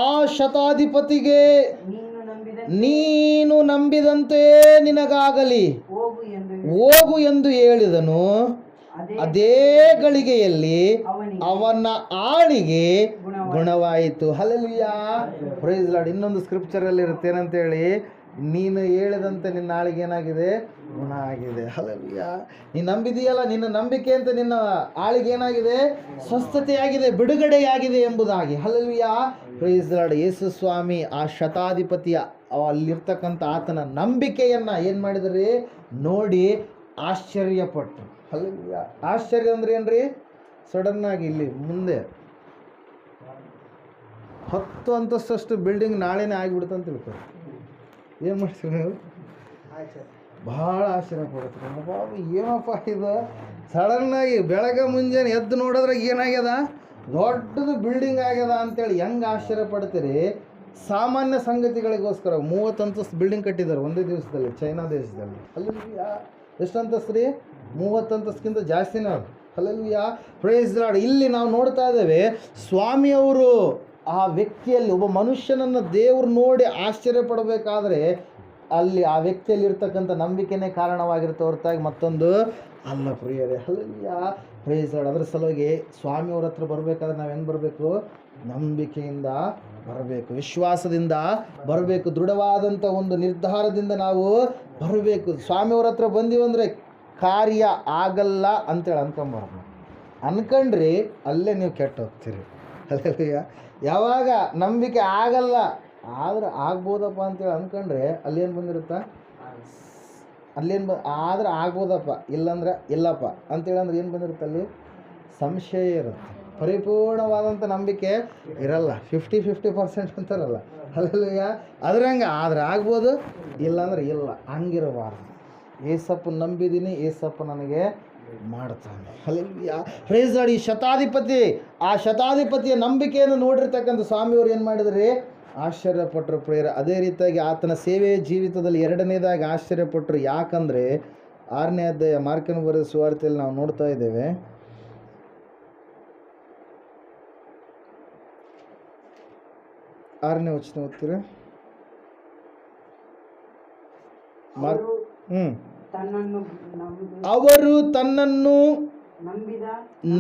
ಆ ಶತಾಧಿಪತಿಗೆ, ನೀನು ನಂಬಿದ ನೀನು ನಂಬಿದಂತೆ ನಿನಗಾಗಲಿ ಹೋಗು ಎಂದು ಹೇಳಿದನು. ಅದೇ ಗಳಿಗೆಯಲ್ಲಿ ಅವನ ಆಳಿಗೆ ಗುಣವಾಯಿತು. Hallelujah, praise lord. ಇನ್ನೊಂದು ಸ್ಕ್ರಿಪ್ಚರ್ ಅಲ್ಲಿ ಇರುತ್ತೆ ಏನಂತ ಹೇಳಿ, ನೀನು ಹೇಳಿದಂತೆ ನಿನ್ನ ಆಳಿಗೆ ಏನಾಗಿದೆ, ಗುಣ ಆಗಿದೆ. ಹಲ್ಲೆಲೂಯಾ, ನೀನು ನಂಬಿದೆಯಲ್ಲ, ನಿನ್ನ ನಂಬಿಕೆ ಅಂತ ನಿನ್ನ ಆಳಿಗೆ ಏನಾಗಿದೆ, ಸ್ವಸ್ಥತೆಯಾಗಿದೆ, ಬಿಡುಗಡೆಯಾಗಿದೆ ಎಂಬುದಾಗಿ. Hallelujah, praise lord. ಯೇಸು ಸ್ವಾಮಿ ಆ ಶತಾಧಿಪತಿಯ ಅಲ್ಲಿರ್ತಕ್ಕಂಥ ಆತನ ನಂಬಿಕೆಯನ್ನ ಏನು ಮಾಡಿದ್ರಿ, ನೋಡಿ ಆಶ್ಚರ್ಯಪಟ್ಟರು. ಹಲ್ಲೆಲೂಯಾ. ಆಶ್ಚರ್ಯ ಅಂದ್ರೆ ಏನ್ರಿ, ಸಡನ್ ಆಗಿ ಇಲ್ಲಿ ಮುಂದೆ 10 ಅಂತಸ್ತಷ್ಟು ಬಿಲ್ಡಿಂಗ್ ನಾಳೆನೇ ಆಗಿಬಿಡ್ತಂತ ತಿಳ್ಕೊಳ್ಳಿ. ಏನು ಮಾಡ್ತೀವಿ ನೀವು, ಭಾಳ ಆಶ್ಚರ್ಯ ಪಡ್ತೀರಿ. ಬಾಬು ಏನಪ್ಪ ಇದು, ಸಡನ್ನಾಗಿ ಬೆಳಗ್ಗೆ ಮುಂಜಾನೆ ಎದ್ದು ನೋಡಿದ್ರೆ ಏನಾಗ್ಯದ, ದೊಡ್ಡದು ಬಿಲ್ಡಿಂಗ್ ಆಗ್ಯದ ಅಂತೇಳಿ ಹೆಂಗೆ ಆಶ್ಚರ್ಯ ಪಡ್ತೀರಿ. ಸಾಮಾನ್ಯ ಸಂಗತಿಗಳಿಗೋಸ್ಕರ 30 ಅಂತಸ್ತು ಬಿಲ್ಡಿಂಗ್ ಕಟ್ಟಿದ್ದಾರೆ ಒಂದೇ ದಿವಸದಲ್ಲಿ ಚೈನಾ ದೇಶದಲ್ಲಿ. ಹಲ್ಲೆಲೂಯಾ. ಎಷ್ಟು ಅಂತಸ್ತು ರೀ, 30 ಅಂತಸ್ತಿಗಿಂತ ಜಾಸ್ತಿನೇ ಅದು. Hallelujah, praise Lord. ಇಲ್ಲಿ ನಾವು ನೋಡ್ತಾ ಇದ್ದೇವೆ, ಸ್ವಾಮಿಯವರು ಆ ವ್ಯಕ್ತಿಯಲ್ಲಿ, ಒಬ್ಬ ಮನುಷ್ಯನನ್ನು ದೇವರು ನೋಡಿ ಆಶ್ಚರ್ಯ ಪಡಬೇಕಾದ್ರೆ ಅಲ್ಲಿ ಆ ವ್ಯಕ್ತಿಯಲ್ಲಿ ಇರ್ತಕ್ಕಂಥ ನಂಬಿಕೆನೇ ಕಾರಣವಾಗಿರುತ್ತೆ ಹೊರತಾಗಿ ಮತ್ತೊಂದು ಅಲ್ಲ ಪ್ರಿಯರೇ. Hallelujah, praise Lord. ಅದರ ಸಲುವಾಗಿ ಸ್ವಾಮಿಯವ್ರ ಹತ್ರ ಬರಬೇಕಾದ್ರೆ ನಾವು ಹೆಂಗೆ ಬರಬೇಕು, ನಂಬಿಕೆಯಿಂದ ಬರಬೇಕು, ವಿಶ್ವಾಸದಿಂದ ಬರಬೇಕು, ದೃಢವಾದಂಥ ಒಂದು ನಿರ್ಧಾರದಿಂದ ನಾವು ಬರಬೇಕು. ಸ್ವಾಮಿಯವ್ರ ಹತ್ರ ಬಂದೀವಂದರೆ ಕಾರ್ಯ ಆಗಲ್ಲ ಅಂತೇಳಿ ಅನ್ಕೊಂಬಾರ್ದು. ಅನ್ಕೊಂಡ್ರಿ ಅಲ್ಲೇ ನೀವು ಕೆಟ್ಟು ಹೋಗ್ತೀರಿ. ಹಲ್ಲೆಲೂಯಾ. ಯಾವಾಗ ನಂಬಿಕೆ ಆಗಲ್ಲ ಆದ್ರೆ ಆಗ್ಬೋದಪ್ಪ ಅಂತೇಳಿ ಅಂದ್ಕೊಂಡ್ರೆ ಅಲ್ಲೇನು ಬಂದಿರುತ್ತಾ, ಆದ್ರೆ ಆಗ್ಬೋದಪ್ಪ, ಇಲ್ಲಂದ್ರೆ ಇಲ್ಲಪ್ಪ ಅಂತೇಳಿ ಅಂದ್ರೆ ಏನು ಬಂದಿರುತ್ತೆ, ಅಲ್ಲಿ ಸಂಶಯ ಇರುತ್ತೆ. ಪರಿಪೂರ್ಣವಾದಂಥ ನಂಬಿಕೆ ಇರಲ್ಲ, 50% ಅಂತಾರಲ್ಲ. ಹಲ್ಲೆಲೂಯಾ. ಅದ್ರಂಗೆ ಆದ್ರೆ ಆಗ್ಬೋದು, ಇಲ್ಲಾಂದ್ರೆ ಇಲ್ಲ, ಹಂಗಿರಬಾರ್ದು. ಏಸಪ್ಪ ನಂಬಿದ್ದೀನಿ, ಏಸಪ್ಪ ನನಗೆ ಮಾಡ್ತಾನೆ. Hallelujah, praise Lord. ಈ ಶತಾಧಿಪತಿ, ಆ ಶತಾಧಿಪತಿಯ ನಂಬಿಕೆಯನ್ನು ನೋಡಿರ್ತಕ್ಕಂಥ ಸ್ವಾಮಿಯವರು ಏನು ಮಾಡಿದ್ರಿ, ಆಶ್ಚರ್ಯಪಟ್ಟರು ಪ್ರೇರ. ಅದೇ ರೀತಿಯಾಗಿ ಆತನ ಸೇವೆಯ ಜೀವಿತದಲ್ಲಿ ಎರಡನೇದಾಗಿ ಆಶ್ಚರ್ಯಪಟ್ಟರು. ಯಾಕಂದರೆ 6ನೇ ಅಧ್ಯಾಯ ಮಾರ್ಕನ ಬರೆದ ಸುವಾರ್ತೆಯಲ್ಲಿ ನಾವು ನೋಡ್ತಾ ಇದ್ದೇವೆ. 6ನೇ ವಚನ ಓದ್ತೀರಾ? ಅವರು ತನ್ನನ್ನು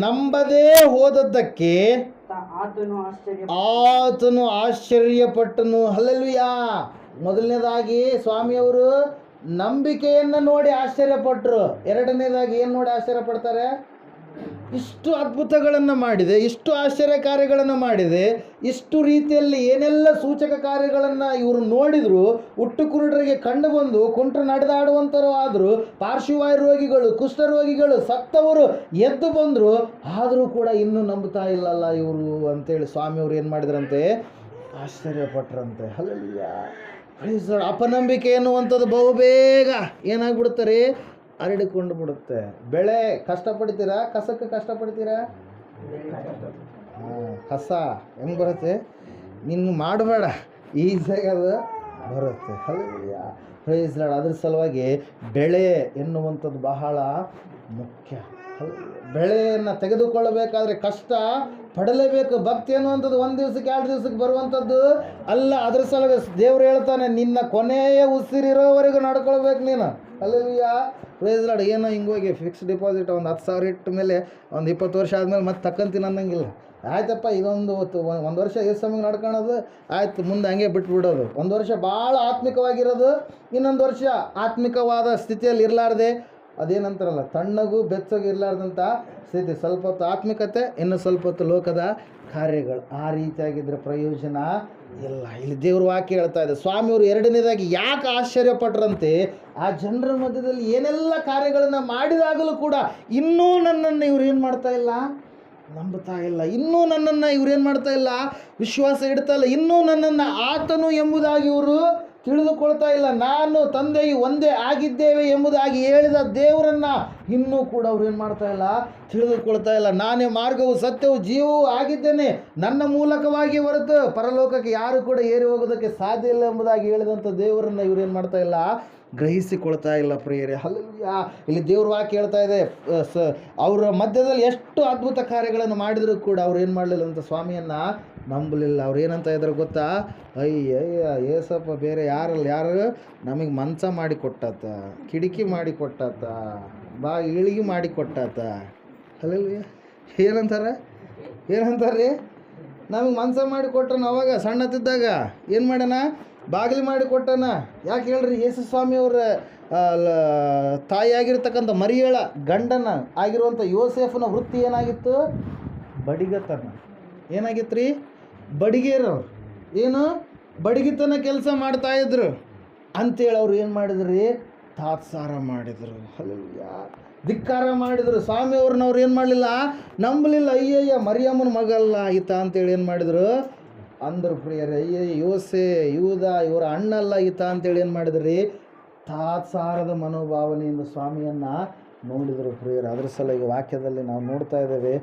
ನಂಬದೇ ಹೋದದ್ದಕ್ಕೆ ಆತನು ಆಶ್ಚರ್ಯಪಟ್ಟನು. ಹಲ್ಲೆಲೂಯಾ. ಮೊದಲನೇದಾಗಿ ಸ್ವಾಮಿಯವರು ನಂಬಿಕೆಯನ್ನು ನೋಡಿ ಆಶ್ಚರ್ಯಪಟ್ಟರು. ಎರಡನೇದಾಗಿ ಏನು ನೋಡಿ ಆಶ್ಚರ್ಯಪಡ್ತಾರೆ, ಇಷ್ಟು ಅದ್ಭುತಗಳನ್ನು ಮಾಡಿದೆ, ಇಷ್ಟು ಆಶ್ಚರ್ಯ ಕಾರ್ಯಗಳನ್ನು ಮಾಡಿದೆ, ಇಷ್ಟು ರೀತಿಯಲ್ಲಿ ಏನೆಲ್ಲ ಸೂಚಕ ಕಾರ್ಯಗಳನ್ನು ಇವರು ನೋಡಿದ್ರು. ಹುಟ್ಟು ಕುರುಡರಿಗೆ ಕಂಡು ಬಂದು, ಕುಂಟರು ನಡೆದಾಡುವಂಥರು ಆದರು, ಪಾರ್ಶ್ವವಾಯು ರೋಗಿಗಳು, ಕುಷ್ಠರೋಗಿಗಳು, ಸತ್ತವರು ಎದ್ದು ಬಂದರು. ಆದರೂ ಕೂಡ ಇನ್ನೂ ನಂಬ್ತಾ ಇಲ್ಲಲ್ಲ ಇವರು ಅಂತೇಳಿ ಸ್ವಾಮಿಯವರು ಏನು ಮಾಡಿದ್ರಂತೆ, ಆಶ್ಚರ್ಯಪಟ್ರಂತೆ. Hallelujah, praise lord. ಅಪನಂಬಿಕೆ ಎನ್ನುವಂಥದ್ದು ಬಹುಬೇಗ ಏನಾಗ್ಬಿಡ್ತಾರೆ, ಹರಡಿಕೊಂಡು ಬಿಡುತ್ತೆ. ಬೆಳೆ ಕಷ್ಟಪಡ್ತೀರಾ, ಕಸಕ್ಕೆ ಕಷ್ಟಪಡ್ತೀರಾ? ಕಸ ಹೆಂಗೆ ಬರುತ್ತೆ, ನಿನ್ಗೆ ಮಾಡಬೇಡ, ಈಸಿಯಾಗಿ ಅದು ಬರುತ್ತೆ. Hallelujah, praise Lord. ಅದ್ರ ಸಲುವಾಗಿ ಬೆಳೆ ಎನ್ನುವಂಥದ್ದು ಬಹಳ ಮುಖ್ಯ. ಬೆಳೆಯನ್ನು ತೆಗೆದುಕೊಳ್ಳಬೇಕಾದ್ರೆ ಕಷ್ಟ ಪಡಲೇಬೇಕು. ಭಕ್ತಿ ಅನ್ನುವಂಥದ್ದು 1 ದಿವಸಕ್ಕೆ 2 ದಿವಸಕ್ಕೆ ಬರುವಂಥದ್ದು ಅಲ್ಲ. ಅದ್ರ ಸಲುವಾಗಿ ದೇವರು ಹೇಳ್ತಾನೆ, ನಿನ್ನ ಕೊನೆಯ ಉಸಿರಿರೋವರೆಗೂ ನಡ್ಕೊಳ್ಬೇಕು ನೀನು. Hallelujah, praise Lord. ಏನೋ ಹಿಂಗೋಗಿ ಫಿಕ್ಸ್ ಡಿಪಾಸಿಟ್ ಒಂದು 10,000 ಇಟ್ಟ ಮೇಲೆ ಒಂದು 20 ವರ್ಷ ಆದಮೇಲೆ ಮತ್ತೆ ತಕ್ಕಂತೀನಿ ಅನ್ನಂಗಿಲ್ಲ. ಆಯ್ತಪ್ಪ, ಇದೊಂದು 1 ವರ್ಷ ಏಸಮಿಗೆ ನಡ್ಕೊಳೋದು ಆಯ್ತು, ಮುಂದೆ ಹಂಗೆ ಬಿಟ್ಬಿಡೋದು. 1 ವರ್ಷ ಭಾಳ ಆತ್ಮಿಕವಾಗಿರೋದು, ಇನ್ನೊಂದು ವರ್ಷ ಆತ್ಮಿಕವಾದ ಸ್ಥಿತಿಯಲ್ಲಿ ಇರಲಾರ್ದೆ, ಅದೇನಂತಾರಲ್ಲ ತಣ್ಣಗೂ ಬೆಚ್ಚಗೂ ಇರಲಾರ್ದಂಥ ಸ್ಥಿತಿ. ಸ್ವಲ್ಪ ಹೊತ್ತು ಆತ್ಮಿಕತೆ, ಇನ್ನು ಸ್ವಲ್ಪ ಹೊತ್ತು ಲೋಕದ ಕಾರ್ಯಗಳು. ಆ ರೀತಿಯಾಗಿದ್ದರೆ ಪ್ರಯೋಜನ ಇಲ್ಲ. ಇಲ್ಲಿ ದೇವ್ರ ವಾಕ್ಯ ಹೇಳ್ತಾ ಇದೆ. ಸ್ವಾಮಿಯವರು ಎರಡನೇದಾಗಿ ಯಾಕೆ ಆಶ್ಚರ್ಯಪಟ್ರಂತೆ, ಆ ಜನರ ಮಧ್ಯದಲ್ಲಿ ಏನೆಲ್ಲ ಕಾರ್ಯಗಳನ್ನು ಮಾಡಿದಾಗಲೂ ಕೂಡ ಇನ್ನೂ ನನ್ನನ್ನು ಇವ್ರು ಏನು ಮಾಡ್ತಾ ಇಲ್ಲ, ನಂಬುತ್ತಾ ಇಲ್ಲ. ಇನ್ನೂ ನನ್ನನ್ನು ಇವ್ರು ಏನು ಮಾಡ್ತಾ ಇಲ್ಲ, ವಿಶ್ವಾಸ ಇಡ್ತಾ ಇಲ್ಲ. ಇನ್ನೂ ನನ್ನನ್ನು ಆತನು ಎಂಬುದಾಗಿ ಇವರು ತಿಳಿದುಕೊಳ್ತಾ ಇಲ್ಲ. ನಾನು ತಂದೆಯು ಒಂದೇ ಆಗಿದ್ದೇವೆ ಎಂಬುದಾಗಿ ಹೇಳಿದ ದೇವರನ್ನು ಇನ್ನೂ ಕೂಡ ಅವ್ರು ಏನು ಮಾಡ್ತಾ ಇಲ್ಲ, ತಿಳಿದುಕೊಳ್ತಾ ಇಲ್ಲ. ನಾನೇ ಮಾರ್ಗವು ಸತ್ಯವು ಜೀವವೂ ಆಗಿದ್ದೇನೆ, ನನ್ನ ಮೂಲಕವಾಗಿ ಹೊರತು ಪರಲೋಕಕ್ಕೆ ಯಾರು ಕೂಡ ಏರಿ ಹೋಗೋದಕ್ಕೆ ಸಾಧ್ಯ ಇಲ್ಲ ಎಂಬುದಾಗಿ ಹೇಳಿದಂಥ ದೇವರನ್ನು ಇವ್ರು ಏನು ಮಾಡ್ತಾ ಇಲ್ಲ, ಗ್ರಹಿಸಿಕೊಳ್ತಾ ಇಲ್ಲ ಪ್ರಿಯರೇ. ಹಲ್ಲೆಲೂಯಾ. ಇಲ್ಲಿ ದೇವ್ರ ವಾಕ್ಯ ಹೇಳ್ತಾ ಇದೆ, ಅವರ ಮಧ್ಯದಲ್ಲಿ ಎಷ್ಟು ಅದ್ಭುತ ಕಾರ್ಯಗಳನ್ನು ಮಾಡಿದರೂ ಕೂಡ ಅವ್ರು ಏನು ಮಾಡಲಿಲ್ಲ ಅಂತ, ಸ್ವಾಮಿಯನ್ನು ನಂಬಲಿಲ್ಲ. ಅವ್ರು ಏನಂತ ಇದ್ರು ಗೊತ್ತಾ? ಅಯ್ಯಯ್ಯ ಏಸಪ್ಪ ಬೇರೆ ಯಾರು ನಮಗೆ ಮಂಚ ಮಾಡಿ ಕೊಟ್ಟಾತ, ಕಿಟಕಿ ಮಾಡಿ ಕೊಟ್ಟಾತ, ಇಳಿಗೆ ಮಾಡಿ ಕೊಟ್ಟಾತ. ಅಲ್ಲಲ್ವ ಏನಂತಾರೆ? ನಮಗೆ ಮಂಚ ಮಾಡಿ ಕೊಟ್ಟನ. ಅವಾಗ ಸಣ್ಣತ್ತಿದ್ದಾಗ ಏನು ಮಾಡ್ಯಾನ? ಬಾಗಿಲು ಮಾಡಿ ಕೊಟ್ಟನ. ಯಾಕೆ ಹೇಳ್ರಿ? ಯೇಸು ಸ್ವಾಮಿಯವ್ರ ತಾಯಿಯಾಗಿರ್ತಕ್ಕಂಥ ಮರಿಯಳ ಗಂಡನ ಆಗಿರುವಂಥ ಯೋಸೇಫನ ವೃತ್ತಿ ಏನಾಗಿತ್ತು? ಬಡಿಗತನ. ಏನಾಗಿತ್ತು ರೀ? ಬಡಿಗೇರವ್ರು. ಏನು ಬಡಿಗಿತನ ಕೆಲಸ ಮಾಡ್ತಾಯಿದ್ರು ಅಂತೇಳಿ ಅವ್ರು ಏನು ಮಾಡಿದ್ರು ರೀ? ತಾತ್ಸಾರ ಮಾಡಿದರು. ಅಲ್ಲಯ್ಯ ಧಿಕ್ಕಾರ ಮಾಡಿದರು. ಸ್ವಾಮಿಯವ್ರನ್ನವ್ರು ಏನು ಮಾಡಲಿಲ್ಲ? ನಂಬಲಿಲ್ಲ. ಅಯ್ಯಯ್ಯ ಮರಿಯಮ್ಮನ ಮಗಲ್ಲ ಈತ ಅಂತೇಳಿ ಏನು ಮಾಡಿದರು? ಅಂದರು ಪ್ರಿಯರೇ. ಅಯ್ಯಯ್ಯ ಯೋಸೆ ಯೂದ ಇವರ ಅಣ್ಣಲ್ಲ ಈತ ಅಂತೇಳಿ ಏನು ಮಾಡಿದ್ರು ರೀ? ತಾತ್ಸಾರದ ಮನೋಭಾವನೆಯಿಂದ ಸ್ವಾಮಿಯನ್ನು ನೋಡಿದರು ಪ್ರಿಯರು. ಅದರ ಸಲುವಾಗಿ ವಾಕ್ಯದಲ್ಲಿ ನಾವು ನೋಡ್ತಾ ಇದ್ದೇವೆ,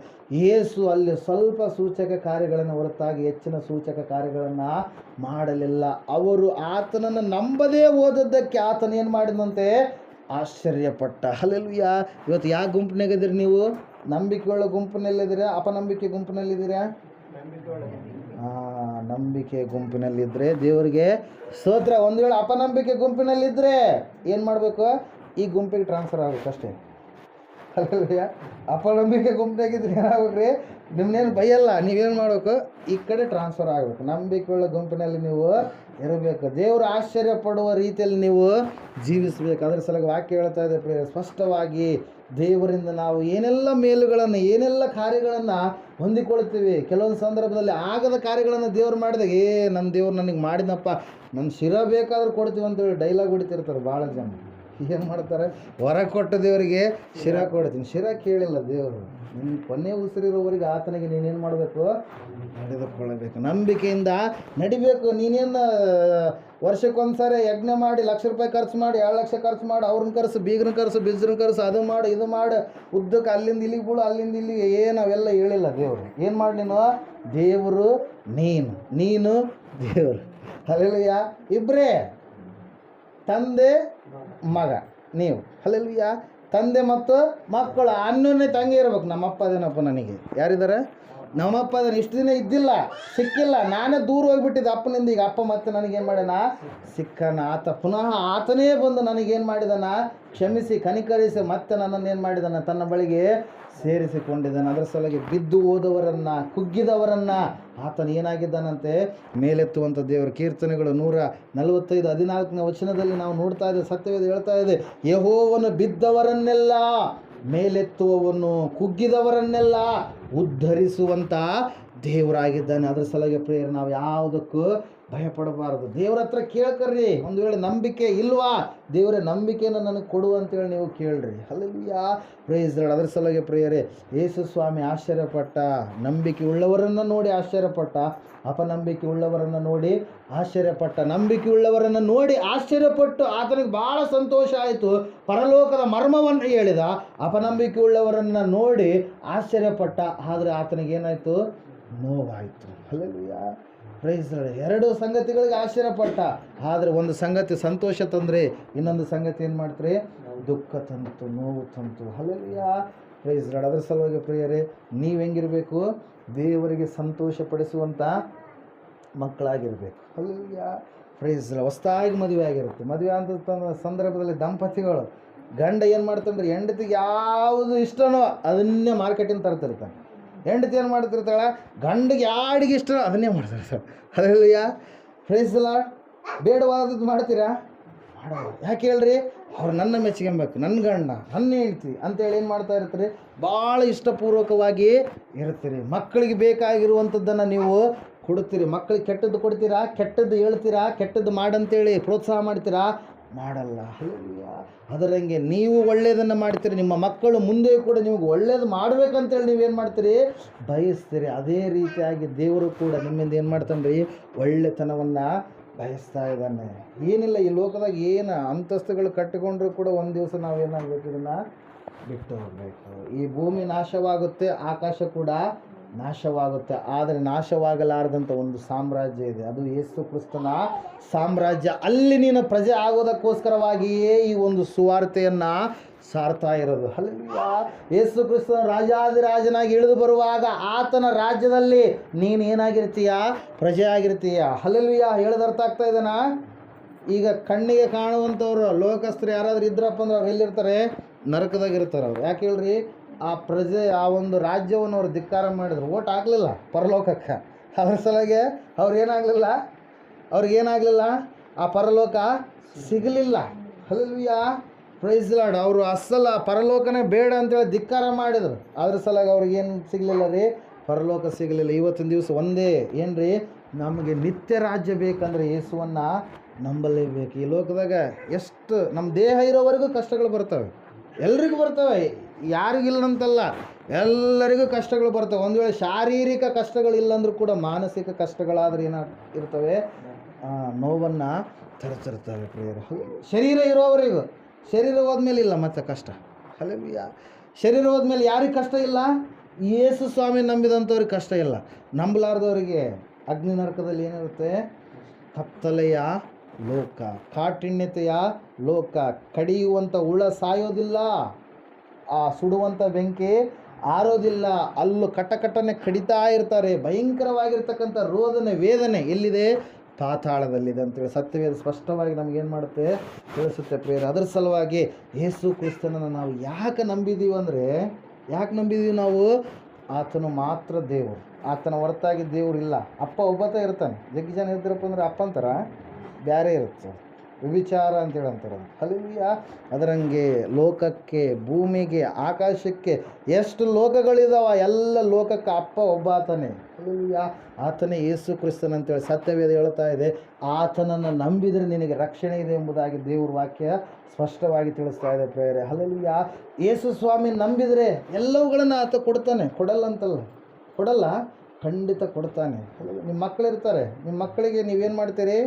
ಯೇಸು ಅಲ್ಲಿ ಸ್ವಲ್ಪ ಸೂಚಕ ಕಾರ್ಯಗಳನ್ನು ಹೊರತಾಗಿ ಹೆಚ್ಚಿನ ಸೂಚಕ ಕಾರ್ಯಗಳನ್ನು ಮಾಡಲಿಲ್ಲ. ಅವರು ಆತನನ್ನು ನಂಬದೇ ಓದದ್ದಕ್ಕೆ ಆತನ ಏನು ಮಾಡಿದಂತೆ? ಆಶ್ಚರ್ಯಪಟ್ಟ. ಹಲ್ಲೆಲೂಯಾ. ಇವತ್ತು ಯಾವ ಗುಂಪಿನಾಗಿದ್ದೀರಿ ನೀವು? ನಂಬಿಕೆಯುಳ್ಳ ಗುಂಪಿನಲ್ಲಿದ್ದೀರಾ? ಅಪನಂಬಿಕೆ ಗುಂಪಿನಲ್ಲಿದ್ದೀರಾ? ನಂಬಿಕೆ ಗುಂಪಿನಲ್ಲಿದ್ದರೆ ದೇವರಿಗೆ ಸ್ತೋತ್ರ. ಒಂದು ವೇಳೆ ಅಪನಂಬಿಕೆ ಗುಂಪಿನಲ್ಲಿದ್ದರೆ ಏನು ಮಾಡಬೇಕು? ಈ ಗುಂಪಿಗೆ ಟ್ರಾನ್ಸ್ಫರ್ ಆಗಬೇಕಷ್ಟೇ. ಅಲ್ಲಲ್ವಯ್ಯ? ಅಪನಂಬಿಕೆ ಗುಂಪಿನಾಗಿದ್ರೆ ಏನಾಗ್ಬೇಕ್ರಿ? ನಿಮ್ಮನ್ನೇನು ಬೈಯಲ್ಲ. ನೀವೇನು ಮಾಡಬೇಕು? ಈ ಕಡೆ ಟ್ರಾನ್ಸ್ಫರ್ ಆಗಬೇಕು. ನಂಬಿಕೆಯುಳ್ಳ ಗುಂಪಿನಲ್ಲಿ ನೀವು ಇರಬೇಕು. ದೇವರು ಆಶ್ಚರ್ಯ ಪಡುವ ರೀತಿಯಲ್ಲಿ ನೀವು ಜೀವಿಸಬೇಕು. ಅದರ ಸಲುವಾಗಿ ವಾಕ್ಯ ಹೇಳ್ತಾ ಇದೆ ಪ್ರಿಯ, ಸ್ಪಷ್ಟವಾಗಿ ದೇವರಿಂದ ನಾವು ಏನೆಲ್ಲ ಮೇಲುಗಳನ್ನು ಏನೆಲ್ಲ ಕಾರ್ಯಗಳನ್ನು ಹೊಂದಿಕೊಳ್ತೀವಿ. ಕೆಲವೊಂದು ಸಂದರ್ಭದಲ್ಲಿ ಆಗದ ಕಾರ್ಯಗಳನ್ನು ದೇವ್ರು ಮಾಡಿದಾಗ ನನ್ನ ದೇವ್ರು ನನಗೆ ಮಾಡಿದಪ್ಪ, ನನ್ನ ಶಿರ ಬೇಕಾದ್ರೂ ಕೊಡ್ತೀವಿ ಅಂತೇಳಿ ಡೈಲಾಗ್ ಹೊಡಿತಿರ್ತಾರೆ ಭಾಳ ಜನ. ಏನು ಮಾಡ್ತಾರೆ? ಹೊರ ಕೊಟ್ಟ ದೇವರಿಗೆ ಶಿರ ಕೊಡ್ತೀನಿ. ಶಿರ ಕೇಳಿಲ್ಲ ದೇವರು. ನಿನ್ನ ಕೊನೆ ಉಸಿರಿರೋವರೆಗೆ ಆತನಿಗೆ ನೀನೇನು ಮಾಡಬೇಕು? ನಡೆದುಕೊಳ್ಳಬೇಕು. ನಂಬಿಕೆಯಿಂದ ನಡಿಬೇಕು. ನೀನೇನು ವರ್ಷಕ್ಕೊಂದ್ಸರಿ ಯಜ್ಞ ಮಾಡಿ ₹1,00,000 ಖರ್ಚು ಮಾಡಿ 2,00,000 ಖರ್ಚು ಮಾಡಿ ಅವ್ರನ್ನ ಕರೆಸು, ಬೀಗ್ರನ್ನ ಕರೆಸು, ಬಿಜ್ರನ್ನ ಕರೆಸು, ಅದು ಮಾಡು ಇದು ಮಾಡು, ಉದ್ದಕ್ಕೆ ಅಲ್ಲಿಂದ ಇಲ್ಲಿಗೆ ಬೀಳು, ಅಲ್ಲಿಂದ ಇಲ್ಲಿಗೆ ಏನು ಅವೆಲ್ಲ ಹೇಳಿಲ್ಲ ದೇವರು. ಏನು ಮಾಡಿ ನೀನು? ದೇವರು ನೀನು ದೇವರು. ಹಲ್ಲೆಲೂಯ. ಇಬ್ಬರೇ, ತಂದೆ ಮಗ ನೀವು. ಹಲ್ಲೆಲೂಯ. ತಂದೆ ಮತ್ತು ಮಕ್ಕಳು ಅನ್ಯೋನ್ಯ ತಂಗಿ ಇರ್ಬೇಕು. ನಮ್ಮಪ್ಪ ಅದೇನಪ್ಪ ನನಗೆ ಯಾರಿದ್ದಾರೆ? ನಮ್ಮಪ್ಪ ಅದನ್ನು ಇಷ್ಟು ದಿನ ಇದ್ದಿಲ್ಲ, ಸಿಕ್ಕಿಲ್ಲ, ನಾನೇ ದೂರ ಹೋಗಿಬಿಟ್ಟಿದ್ದೆ ಅಪ್ಪನಿಂದ. ಈಗ ಅಪ್ಪ ಮತ್ತೆ ನನಗೇನು ಮಾಡ್ಯಾನ? ಸಿಕ್ಕನ. ಆತ ಪುನಃ ಆತನೇ ಬಂದು ನನಗೇನು ಮಾಡಿದಾನ? ಕ್ಷಮಿಸಿ ಕನಿಕರಿಸಿ ಮತ್ತೆ ನನ್ನನ್ನು ಏನು ಮಾಡಿದಾನ? ತನ್ನ ಬಳಿಗೆ ಸೇರಿಸಿಕೊಂಡಿದ್ದಾನೆ. ಅದರ ಸಲುವಾಗಿ ಬಿದ್ದು ಹೋದವರನ್ನು, ಕುಗ್ಗಿದವರನ್ನು ಆತನು ಏನಾಗಿದ್ದಾನಂತೆ? ಮೇಲೆತ್ತುವಂಥ ದೇವರು. ಕೀರ್ತನೆಗಳು 145:14 ವಚನದಲ್ಲಿ ನಾವು ನೋಡ್ತಾ ಇದ್ದೇವೆ. ಸತ್ಯವೇದ ಹೇಳ್ತಾ ಇದೆ, ಯೆಹೋವನು ಬಿದ್ದವರನ್ನೆಲ್ಲ ಮೇಲೆತ್ತುವವನು, ಕುಗ್ಗಿದವರನ್ನೆಲ್ಲ ಉದ್ಧರಿಸುವಂಥ ದೇವರಾಗಿದ್ದಾನೆ. ಅದರ ಸಲುವಾಗಿ ಪ್ರಿಯರು, ನಾವು ಯಾವುದಕ್ಕೂ ಭಯಪಡಬಾರದು. ದೇವ್ರ ಹತ್ರ ಕೇಳ್ಕರ್ರಿ. ಒಂದು ವೇಳೆ ನಂಬಿಕೆ ಇಲ್ವಾ? ದೇವರೇ ನಂಬಿಕೆಯನ್ನು ನನಗೆ ಕೊಡು ಅಂತೇಳಿ ನೀವು ಕೇಳ್ರಿ. ಹಲ್ಲೆಲೂಯ. Praise Lord. ಅದರ ಸಲುವಾಗಿ ಪ್ರಿಯರೇ, ಯೇಸು ಸ್ವಾಮಿ ಆಶ್ಚರ್ಯಪಟ್ಟ. ನಂಬಿಕೆ ಉಳ್ಳವರನ್ನು ನೋಡಿ ಆಶ್ಚರ್ಯಪಟ್ಟ, ಅಪನಂಬಿಕೆ ಉಳ್ಳವರನ್ನು ನೋಡಿ ಆಶ್ಚರ್ಯಪಟ್ಟ. ನಂಬಿಕೆ ಉಳ್ಳವರನ್ನು ನೋಡಿ ಆಶ್ಚರ್ಯಪಟ್ಟು ಆತನಿಗೆ ಭಾಳ ಸಂತೋಷ ಆಯಿತು, ಪರಲೋಕದ ಮರ್ಮವನ್ನು ಹೇಳಿದ. ಅಪನಂಬಿಕೆ ಉಳ್ಳವರನ್ನು ನೋಡಿ ಆಶ್ಚರ್ಯಪಟ್ಟ, ಆದರೆ ಆತನಿಗೇನಾಯಿತು? ನೋವಾಯಿತು. ಹಲ್ಲೆಲೂಯ. Praise Lord. ಎರಡು ಸಂಗತಿಗಳಿಗೆ ಆಶ್ಚರ್ಯಪಟ್ಟ, ಆದರೆ ಒಂದು ಸಂಗತಿ ಸಂತೋಷ ತಂದರೆ ಇನ್ನೊಂದು ಸಂಗತಿ ಏನು ಮಾಡ್ತಾರೆ? ದುಃಖ ತಂತು, ನೋವು ತಂತು. ಹಲ್ಲೆಲೂಯ. Praise Lord. ಅದರ ಸಲುವಾಗಿ ಪ್ರಿಯರೇ, ನೀವು ಹೆಂಗಿರಬೇಕು? ದೇವರಿಗೆ ಸಂತೋಷಪಡಿಸುವಂಥ ಮಕ್ಕಳಾಗಿರಬೇಕು. ಹಲ್ಲೆಲೂಯ. Praise Lord. ಹೊಸದಾಗಿ ಮದುವೆ ಆಗಿರುತ್ತೆ. ಮದುವೆ ಅಂತ ಸಂದರ್ಭದಲ್ಲಿ ದಂಪತಿಗಳು ಗಂಡ ಏನು ಮಾಡ್ತಾನೆ? ಹೆಂಡತಿಗೆ ಯಾವುದು ಇಷ್ಟನೋ ಅದನ್ನೇ ಮಾರ್ಕೆಟಿಂದ ತರ್ತಿರ್ತಾನೆ. ಹೆಂಡತಿ ಏನು ಮಾಡ್ತಿರ್ತಾಳೆ? ಗಂಡಿಗೆ ಯಾಡಿಗೆ ಇಷ್ಟ ಅದನ್ನೇ ಮಾಡ್ತಿರ್ತಾಳೆ. ಹಲ್ಲೆಲೂಯ. Praise lord. ಬೇಡವಾದದ್ದು ಮಾಡ್ತೀರಾ? ಮಾಡೋದು. ಯಾಕೆ ಹೇಳ್ರಿ? ಅವ್ರು ನನ್ನ ಮೆಚ್ಕೊಬೇಕು, ನನ್ನ ಗಂಡ, ನನ್ನ ಹೆಂಡ್ತಿ ಅಂತೇಳಿ ಏನು ಮಾಡ್ತಾ ಇರ್ತೀರಿ? ಭಾಳ ಇಷ್ಟಪೂರ್ವಕವಾಗಿ ಇರ್ತೀರಿ. ಮಕ್ಕಳಿಗೆ ಬೇಕಾಗಿರುವಂಥದ್ದನ್ನು ನೀವು ಕೊಡ್ತೀರಿ. ಮಕ್ಕಳಿಗೆ ಕೆಟ್ಟದ್ದು ಕೊಡ್ತೀರಾ? ಕೆಟ್ಟದ್ದು ಹೇಳ್ತೀರಾ? ಕೆಟ್ಟದ್ದು ಮಾಡಂತೇಳಿ ಪ್ರೋತ್ಸಾಹ ಮಾಡ್ತೀರಾ? ಮಾಡಲ್ಲ. ಹಲ್ಲೆಲೂಯ. ಅದರಂಗೆ ನೀವು ಒಳ್ಳೆಯದನ್ನು ಮಾಡ್ತೀರಿ, ನಿಮ್ಮ ಮಕ್ಕಳು ಮುಂದೆ ಕೂಡ ನಿಮಗೆ ಒಳ್ಳೇದು ಮಾಡಬೇಕಂತೇಳಿ ನೀವೇನು ಮಾಡ್ತೀರಿ? ಬಯಸ್ತೀರಿ. ಅದೇ ರೀತಿಯಾಗಿ ದೇವರು ಕೂಡ ನಿಮ್ಮಿಂದ ಏನು ಮಾಡ್ತಾನೆ ರೀ? ಒಳ್ಳೆತನವನ್ನು ಬಯಸ್ತಾ ಇದ್ದಾನೆ. ಏನಿಲ್ಲ, ಈ ಲೋಕದಾಗ ಏನು ಅಂತಸ್ತುಗಳು ಕಟ್ಟಿಕೊಂಡ್ರೂ ಕೂಡ ಒಂದು ದಿವಸ ನಾವೇನಾಗಬೇಕು? ಇದನ್ನು ಬಿಟ್ಟು ಹೋಗಬೇಕು. ಈ ಭೂಮಿ ನಾಶವಾಗುತ್ತೆ, ಆಕಾಶ ಕೂಡ ನಾಶವಾಗುತ್ತೆ. ಆದರೆ ನಾಶವಾಗಲಾರದಂಥ ಒಂದು ಸಾಮ್ರಾಜ್ಯ ಇದೆ, ಅದು ಯೇಸು ಕ್ರಿಸ್ತನ ಸಾಮ್ರಾಜ್ಯ. ಅಲ್ಲಿ ನೀನು ಪ್ರಜೆ ಆಗೋದಕ್ಕೋಸ್ಕರವಾಗಿಯೇ ಈ ಒಂದು ಸುವಾರ್ತೆಯನ್ನು ಸಾರ್ತಾ ಇರೋದು. ಹಲ್ಲೆಲೂಯಾ. ಯೇಸು ಕ್ರಿಸ್ತನ ರಾಜಾದಿರಾಜನಾಗಿ ಇಳಿದು ಬರುವಾಗ ಆತನ ರಾಜ್ಯದಲ್ಲಿ ನೀನು ಏನಾಗಿರ್ತೀಯ? ಪ್ರಜೆ ಆಗಿರ್ತೀಯ. ಹಲ್ಲೆಲೂಯಾ. ಹೇಳೋದರ್ಥ ಆಗ್ತಾ ಇದೆನಾ? ಈಗ ಕಣ್ಣಿಗೆ ಕಾಣುವಂಥವ್ರು ಲೋಕಸ್ಥರು ಯಾರಾದರೂ ಇದ್ರಪ್ಪ ಅಂದ್ರೆ ಅವ್ರು ಎಲ್ಲಿರ್ತಾರೆ? ನರಕದಾಗಿರ್ತಾರೆ ಅವ್ರು. ಯಾಕೆ ಹೇಳ್ರಿ? ಆ ಪ್ರಜೆ, ಆ ಒಂದು ರಾಜ್ಯವನ್ನು ಅವ್ರು ಧಿಕ್ಕಾರ ಮಾಡಿದ್ರು, ಓಟ್ ಹಾಕಲಿಲ್ಲ ಪರಲೋಕಕ್ಕೆ. ಅದ್ರ ಸಲಗೆ ಅವ್ರಿಗೇನಾಗಲಿಲ್ಲ, ಆ ಪರಲೋಕ ಸಿಗಲಿಲ್ಲ. ಹಲ್ಲೆಲೂಯಾ. Praise Lord. ಅವರು ಅಸಲ ಪರಲೋಕನೇ ಬೇಡ ಅಂತೇಳಿ ಧಿಕ್ಕಾರ ಮಾಡಿದರು. ಅದ್ರ ಸಲಗೆ ಅವ್ರಿಗೇನು ಸಿಗಲಿಲ್ಲ ರೀ? ಪರಲೋಕ ಸಿಗಲಿಲ್ಲ. ಇವತ್ತಿನ ದಿವಸ ಒಂದೇ ಏನ್ರಿ, ನಮಗೆ ನಿತ್ಯ ರಾಜ್ಯ ಬೇಕಂದ್ರೆ ಯೇಸುವನ್ನು ನಂಬಲೇಬೇಕು. ಈ ಲೋಕದಾಗ ಎಷ್ಟು ನಮ್ಮ ದೇಹ ಇರೋವರೆಗೂ ಕಷ್ಟಗಳು ಬರ್ತವೆ, ಎಲ್ರಿಗೂ ಬರ್ತವೆ, ಯಾರಿಗಿಲ್ಲಂತಲ್ಲ, ಎಲ್ಲರಿಗೂ ಕಷ್ಟಗಳು ಬರ್ತವೆ. ಒಂದು ವೇಳೆ ಶಾರೀರಿಕ ಕಷ್ಟಗಳಿಲ್ಲಂದ್ರೂ ಕೂಡ ಮಾನಸಿಕ ಕಷ್ಟಗಳಾದರೆ ಇರ್ತವೆ, ನೋವನ್ನು ತರ್ತಿರ್ತವೆ ಪ್ರಿಯರು. ಶರೀರ ಇರೋವರೆಗೂ, ಶರೀರ ಹೋದ್ಮೇಲೆ ಇಲ್ಲ ಮತ್ತೆ ಕಷ್ಟ. ಹಲ್ಲೆಲೂಯಾ. ಶರೀರ ಹೋದ್ಮೇಲೆ ಯಾರಿಗೆ ಕಷ್ಟ ಇಲ್ಲ? ಯೇಸು ಸ್ವಾಮಿ ನಂಬಿದಂಥವ್ರಿಗೆ ಕಷ್ಟ ಇಲ್ಲ. ನಂಬಲಾರ್ದವರಿಗೆ ಅಗ್ನಿ ನರಕದಲ್ಲಿ ಏನಿರುತ್ತೆ? ಕತ್ತಲೆಯ ಲೋಕ, ಕಾಠಿಣ್ಯತೆಯ ಲೋಕ. ಕಡಿಯುವಂಥ ಹುಳ ಸಾಯೋದಿಲ್ಲ, ಆ ಸುಡುವಂಥ ಬೆಂಕಿ ಆರೋದಿಲ್ಲ. ಅಲ್ಲೂ ಕಟಕಟನೆ ಕಡಿತಾ ಇರ್ತಾರೆ. ಭಯಂಕರವಾಗಿರ್ತಕ್ಕಂಥ ರೋದನೆ, ವೇದನೆ ಎಲ್ಲಿದೆ? ಪಾತಾಳದಲ್ಲಿದೆ ಅಂತೇಳಿ ಸತ್ಯವೇದ ಸ್ಪಷ್ಟವಾಗಿ ನಮಗೇನು ಮಾಡುತ್ತೆ? ತಿಳಿಸುತ್ತೆ ಪ್ರಿಯರೇ. ಅದರ ಸಲುವಾಗಿ ಯೇಸು ಕ್ರಿಸ್ತನನ್ನು ನಾವು ಯಾಕೆ ನಂಬಿದ್ದೀವಿ ಅಂದರೆ, ನಾವು? ಆತನು ಮಾತ್ರ ದೇವರು, ಆತನ ಹೊರತಾಗಿ ದೇವರು ಇಲ್ಲ. ಅಪ್ಪ ಒಬ್ಬತ ಇರ್ತಾನೆ. ಜಗ್ಗಿ ಜನ ಇರ್ತಾರಪ್ಪ ಅಂದರೆ ಅಪ್ಪ ಅಂತಾರ ಬೇರೆ ಇರುತ್ತೆ, ವಿಚಾರ ಅಂತೇಳಿ ಅಂತಾರೆ. ಹಲ್ಲೆಲೂಯಾ. ಅದರಂಗೆ ಲೋಕಕ್ಕೆ, ಭೂಮಿಗೆ, ಆಕಾಶಕ್ಕೆ ಎಷ್ಟು ಲೋಕಗಳಿದಾವ, ಎಲ್ಲ ಲೋಕಕ್ಕೆ ಅಪ್ಪ ಒಬ್ಬ ಆತನೇ. ಹಲ್ಲೆಲೂಯಾ. ಆತನೇ ಯೇಸು ಕ್ರಿಸ್ತನ್ ಅಂತೇಳಿ ಸತ್ಯವೇದ ಹೇಳ್ತಾ ಇದೆ. ಆತನನ್ನು ನಂಬಿದರೆ ನಿನಗೆ ರಕ್ಷಣೆ ಇದೆ ಎಂಬುದಾಗಿ ದೇವ್ರ ವಾಕ್ಯ ಸ್ಪಷ್ಟವಾಗಿ ತಿಳಿಸ್ತಾ ಇದೆ ಪ್ರಿಯರೇ. ಹಲ್ಲೆಲೂಯಾ. ಯೇಸು ಸ್ವಾಮಿ ನಂಬಿದರೆ ಎಲ್ಲವುಗಳನ್ನು ಆತ ಕೊಡ್ತಾನೆ. ಕೊಡಲ್ಲ, ಖಂಡಿತ ಕೊಡ್ತಾನೆ. ನಿಮ್ಮ ಮಕ್ಕಳಿರ್ತಾರೆ, ನಿಮ್ಮ ಮಕ್ಕಳಿಗೆ ನೀವೇನು ಮಾಡ್ತೀರಿ?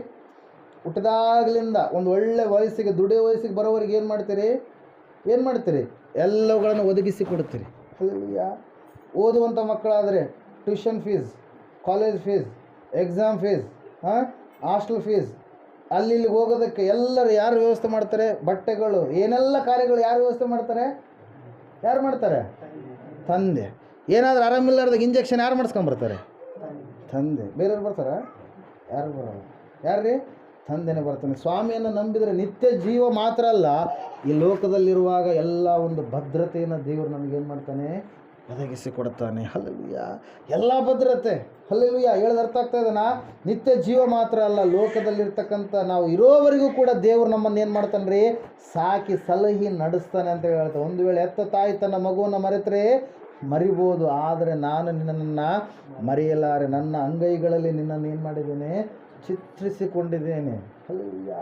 ಹುಟ್ಟಿದಾಗಲಿಂದ ಒಂದು ಒಳ್ಳೆ ವಯಸ್ಸಿಗೆ, ದುಡಿಯೋ ವಯಸ್ಸಿಗೆ ಬರೋವರೆಗೆ ಏನು ಮಾಡ್ತೀರಿ? ಎಲ್ಲವುಗಳನ್ನು ಒದಗಿಸಿ ಕೊಡ್ತೀರಿ. ಹಲ್ಲೆಲೂಯಾ. ಓದುವಂಥ ಮಕ್ಕಳಾದರೆ tuition fees, college fees, exam fees, hostel fees, ಅಲ್ಲಿ ಹೋಗೋದಕ್ಕೆ ಎಲ್ಲರೂ ಯಾರು ವ್ಯವಸ್ಥೆ ಮಾಡ್ತಾರೆ? ಬಟ್ಟೆಗಳು, ಏನೆಲ್ಲ ಕಾರ್ಯಗಳು ಯಾರು ವ್ಯವಸ್ಥೆ ಮಾಡ್ತಾರೆ? ತಂದೆ. ಏನಾದರೂ ಆರಾಮಿಲ್ಲಾರ್ದಾಗ ಇಂಜೆಕ್ಷನ್ ಯಾರು ಮಾಡಿಸ್ಕೊಂಬರ್ತಾರೆ? ತಂದೆ. ಬೇರೆಯವ್ರು ಬರ್ತಾರ? ಯಾರು ಬರೋಲ್ಲ. ಯಾರ್ರೀ? ತಂದೆನೇ ಬರ್ತಾನೆ. ಸ್ವಾಮಿಯನ್ನು ನಂಬಿದರೆ ನಿತ್ಯ ಜೀವ ಮಾತ್ರ ಅಲ್ಲ, ಈ ಲೋಕದಲ್ಲಿರುವಾಗ ಎಲ್ಲ ಒಂದು ಭದ್ರತೆಯನ್ನು ದೇವರು ನಮಗೇನು ಮಾಡ್ತಾನೆ? ಒದಗಿಸಿ ಕೊಡ್ತಾನೆ. ಹಲ್ಲೆಲೂಯಾ. ಎಲ್ಲ ಭದ್ರತೆ. ಹಲ್ಲೆಲೂಯಾ. ಹೇಳೋದು ಅರ್ಥ ಆಗ್ತಾ ಇದೆನಾ? ನಿತ್ಯ ಜೀವ ಮಾತ್ರ ಅಲ್ಲ, ಲೋಕದಲ್ಲಿರ್ತಕ್ಕಂಥ ನಾವು ಇರೋವರೆಗೂ ಕೂಡ ದೇವರು ನಮ್ಮನ್ನು ಏನು ಮಾಡ್ತಾನೆ ರೀ? ಸಾಕಿ ಸಲಹಿ ನಡೆಸ್ತಾನೆ ಅಂತ ಹೇಳ್ತಾರೆ. ಒಂದು ವೇಳೆ ಎತ್ತ ತಾಯಿ ತನ್ನ ಮಗುವನ್ನು ಮರೆತರೆ ಮರಿಬೋದು, ಆದರೆ ನಾನು ನಿನ್ನನ್ನು ಮರೆಯಲಾರೆ, ನನ್ನ ಅಂಗೈಗಳಲ್ಲಿ ನಿನ್ನನ್ನು ಏನು ಮಾಡಿದ್ದೇನೆ? ಚಿತ್ರಿಸಿಕೊಂಡಿದ್ದೇನೆ. ಹಲ್ಲೆಲೂಯಾ.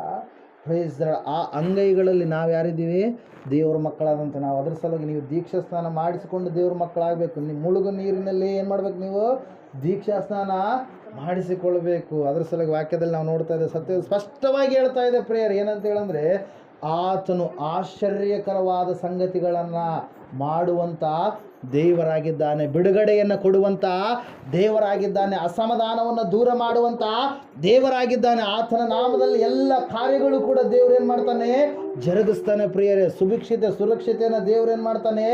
Praise the lord. ಆ ಅಂಗೈಗಳಲ್ಲಿ ನಾವು ಯಾರಿದ್ದೀವಿ? ದೇವ್ರ ಮಕ್ಕಳಾದಂಥ ನಾವು. ಅದ್ರ ಸಲುವಾಗಿ ನೀವು ದೀಕ್ಷಾ ಸ್ನಾನ ಮಾಡಿಸಿಕೊಂಡು ದೇವ್ರ ಮಕ್ಕಳಾಗಬೇಕು. ನೀವು ಮುಳುಗು ನೀರಿನಲ್ಲಿ ಏನು ಮಾಡ್ಬೇಕು? ನೀವು ದೀಕ್ಷಾ ಸ್ನಾನ ಮಾಡಿಸಿಕೊಳ್ಬೇಕು. ಅದ್ರ ಸಲುವಾಗಿ ವಾಕ್ಯದಲ್ಲಿ ನಾವು ನೋಡ್ತಾ ಇದ್ದೇವೆ, ಸತ್ಯ ಸ್ಪಷ್ಟವಾಗಿ ಹೇಳ್ತಾ ಇದೆ ಪ್ರೇಯರ್. ಏನಂತ ಹೇಳಂದರೆ, ಆತನು ಆಶ್ಚರ್ಯಕರವಾದ ಸಂಗತಿಗಳನ್ನು ಮಾಡುವಂಥ ದೇವರಾಗಿದ್ದಾನೆ, ಬಿಡುಗಡೆಯನ್ನು ಕೊಡುವಂಥ ದೇವರಾಗಿದ್ದಾನೆ, ಅಸಮಾಧಾನವನ್ನು ದೂರ ಮಾಡುವಂಥ ದೇವರಾಗಿದ್ದಾನೆ. ಆತನ ನಾಮದಲ್ಲಿ ಎಲ್ಲ ಕಾರ್ಯಗಳು ಕೂಡ ದೇವರೇನು ಮಾಡ್ತಾನೆ? ಜರುಗಿಸ್ತಾನೆ ಪ್ರಿಯರೇ. ಸುಭಿಕ್ಷತೆ, ಸುರಕ್ಷತೆಯನ್ನು ದೇವರೇನು ಮಾಡ್ತಾನೆ?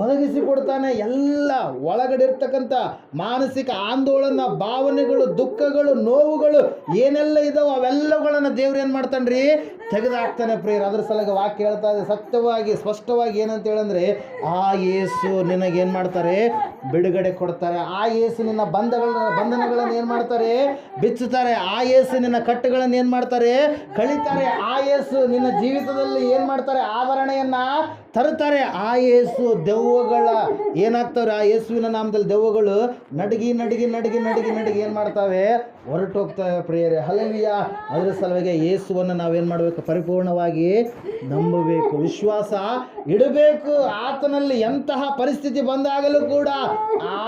ಒದಗಿಸಿ ಕೊಡ್ತಾನೆ. ಎಲ್ಲ ಒಳಗಡೆ ಇರ್ತಕ್ಕಂಥ ಮಾನಸಿಕ ಆಂದೋಲನ, ಭಾವನೆಗಳು, ದುಃಖಗಳು, ನೋವುಗಳು ಏನೆಲ್ಲ ಇದಾವೆ ಅವೆಲ್ಲವುಗಳನ್ನು ದೇವ್ರೇನು ಮಾಡ್ತಾನೆ ರೀ? ತೆಗೆದಾಕ್ತಾನೆ ಪ್ರಿಯರೇ. ಅದ್ರ ಸಲುವಾಗಿ ವಾಕ್ಯ ಹೇಳ್ತಾ ಇದೆ ಸತ್ಯವಾಗಿ ಸ್ಪಷ್ಟವಾಗಿ. ಏನಂತ ಹೇಳಂದರೆ, ಆ ಯೇಸು ನಿನಗೇನು ಮಾಡ್ತಾರೆ? ಬಿಡುಗಡೆ ಕೊಡ್ತಾರೆ. ಆ ಯೇಸು ನಿನ್ನ ಬಂಧನಗಳನ್ನು ಏನು ಮಾಡ್ತಾರೆ? ಬಿಚ್ಚುತ್ತಾರೆ. ಆ ಯೇಸು ನಿನ್ನ ಕಟ್ಟುಗಳನ್ನು ಏನು ಮಾಡ್ತಾರೆ? ಕಳೀತಾರೆ. ಆ ಯೇಸು ನಿನ್ನ ಜೀವಿತದಲ್ಲಿ ಏನು ಮಾಡ್ತಾರೆ? ಆವರಣೆಯನ್ನು ತರುತ್ತಾರೆ. ಆ ಯೇಸು ದೆವ್ವಗಳ ಏನಾಗ್ತವ್ರೆ? ಆ ಯೇಸುವಿನ ನಾಮದಲ್ಲಿ ದೆವ್ವಗಳು ನಡುಗಿ ಏನು ಮಾಡ್ತಾವೆ? ಹೊರಟು ಹೋಗ್ತವೆ ಪ್ರಿಯರೇ. ಹಲ್ಲೆಲೂಯಾ. ಅದರ ಸಲುವಾಗಿ ಯೇಸುವನ್ನು ನಾವೇನು ಮಾಡಬೇಕು? ಪರಿಪೂರ್ಣವಾಗಿ ನಂಬಬೇಕು, ವಿಶ್ವಾಸ ಇಡಬೇಕು. ಆತನಲ್ಲಿ ಎಂತಹ ಪರಿಸ್ಥಿತಿ ಬಂದಾಗಲೂ ಕೂಡ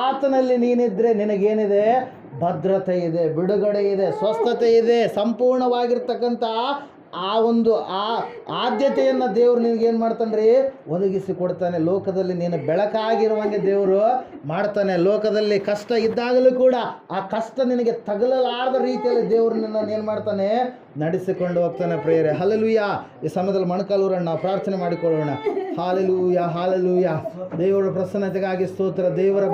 ಆತನಲ್ಲಿ ನೀನಿದ್ರೆ ನಿನಗೇನಿದೆ? ಭದ್ರತೆ ಇದೆ, ಬಿಡುಗಡೆ ಇದೆ, ಸ್ವಸ್ಥತೆ ಇದೆ, ಸಂಪೂರ್ಣವಾಗಿರ್ತಕ್ಕಂಥ ಆ ಒಂದು ಆದ್ಯತೆಯನ್ನು ದೇವರು ನಿನಗೆ ಏನು ಮಾಡ್ತಾನೆ ರೀ, ಒದಗಿಸಿ ಕೊಡ್ತಾನೆ. ಲೋಕದಲ್ಲಿ ನೀನು ಬೆಳಕಾಗಿರುವಂಗೆ ದೇವರು ಮಾಡ್ತಾನೆ. ಲೋಕದಲ್ಲಿ ಕಷ್ಟ ಇದ್ದಾಗಲೂ ಕೂಡ ಆ ಕಷ್ಟ ನಿನಗೆ ತಗಲಲಾರದ ರೀತಿಯಲ್ಲಿ ದೇವರು ನಿನ್ನನ್ನು ಏನು ಮಾಡ್ತಾನೆ, ನಡೆಸಿಕೊಂಡು ಹೋಗ್ತಾನೆ. ಪ್ರೇರೆ ಹಲ್ಲೆಲೂಯಾ. ಈ ಸಮಯದಲ್ಲಿ ಮೊಣಕಾಲೂರನ್ನು ನಾವು ಪ್ರಾರ್ಥನೆ ಮಾಡಿಕೊಳ್ಳೋಣ. Hallelujah, hallelujah. ದೇವರ ಪ್ರಸನ್ನತೆಗಾಗಿ ಸ್ತೋತ್ರ, ದೇವರ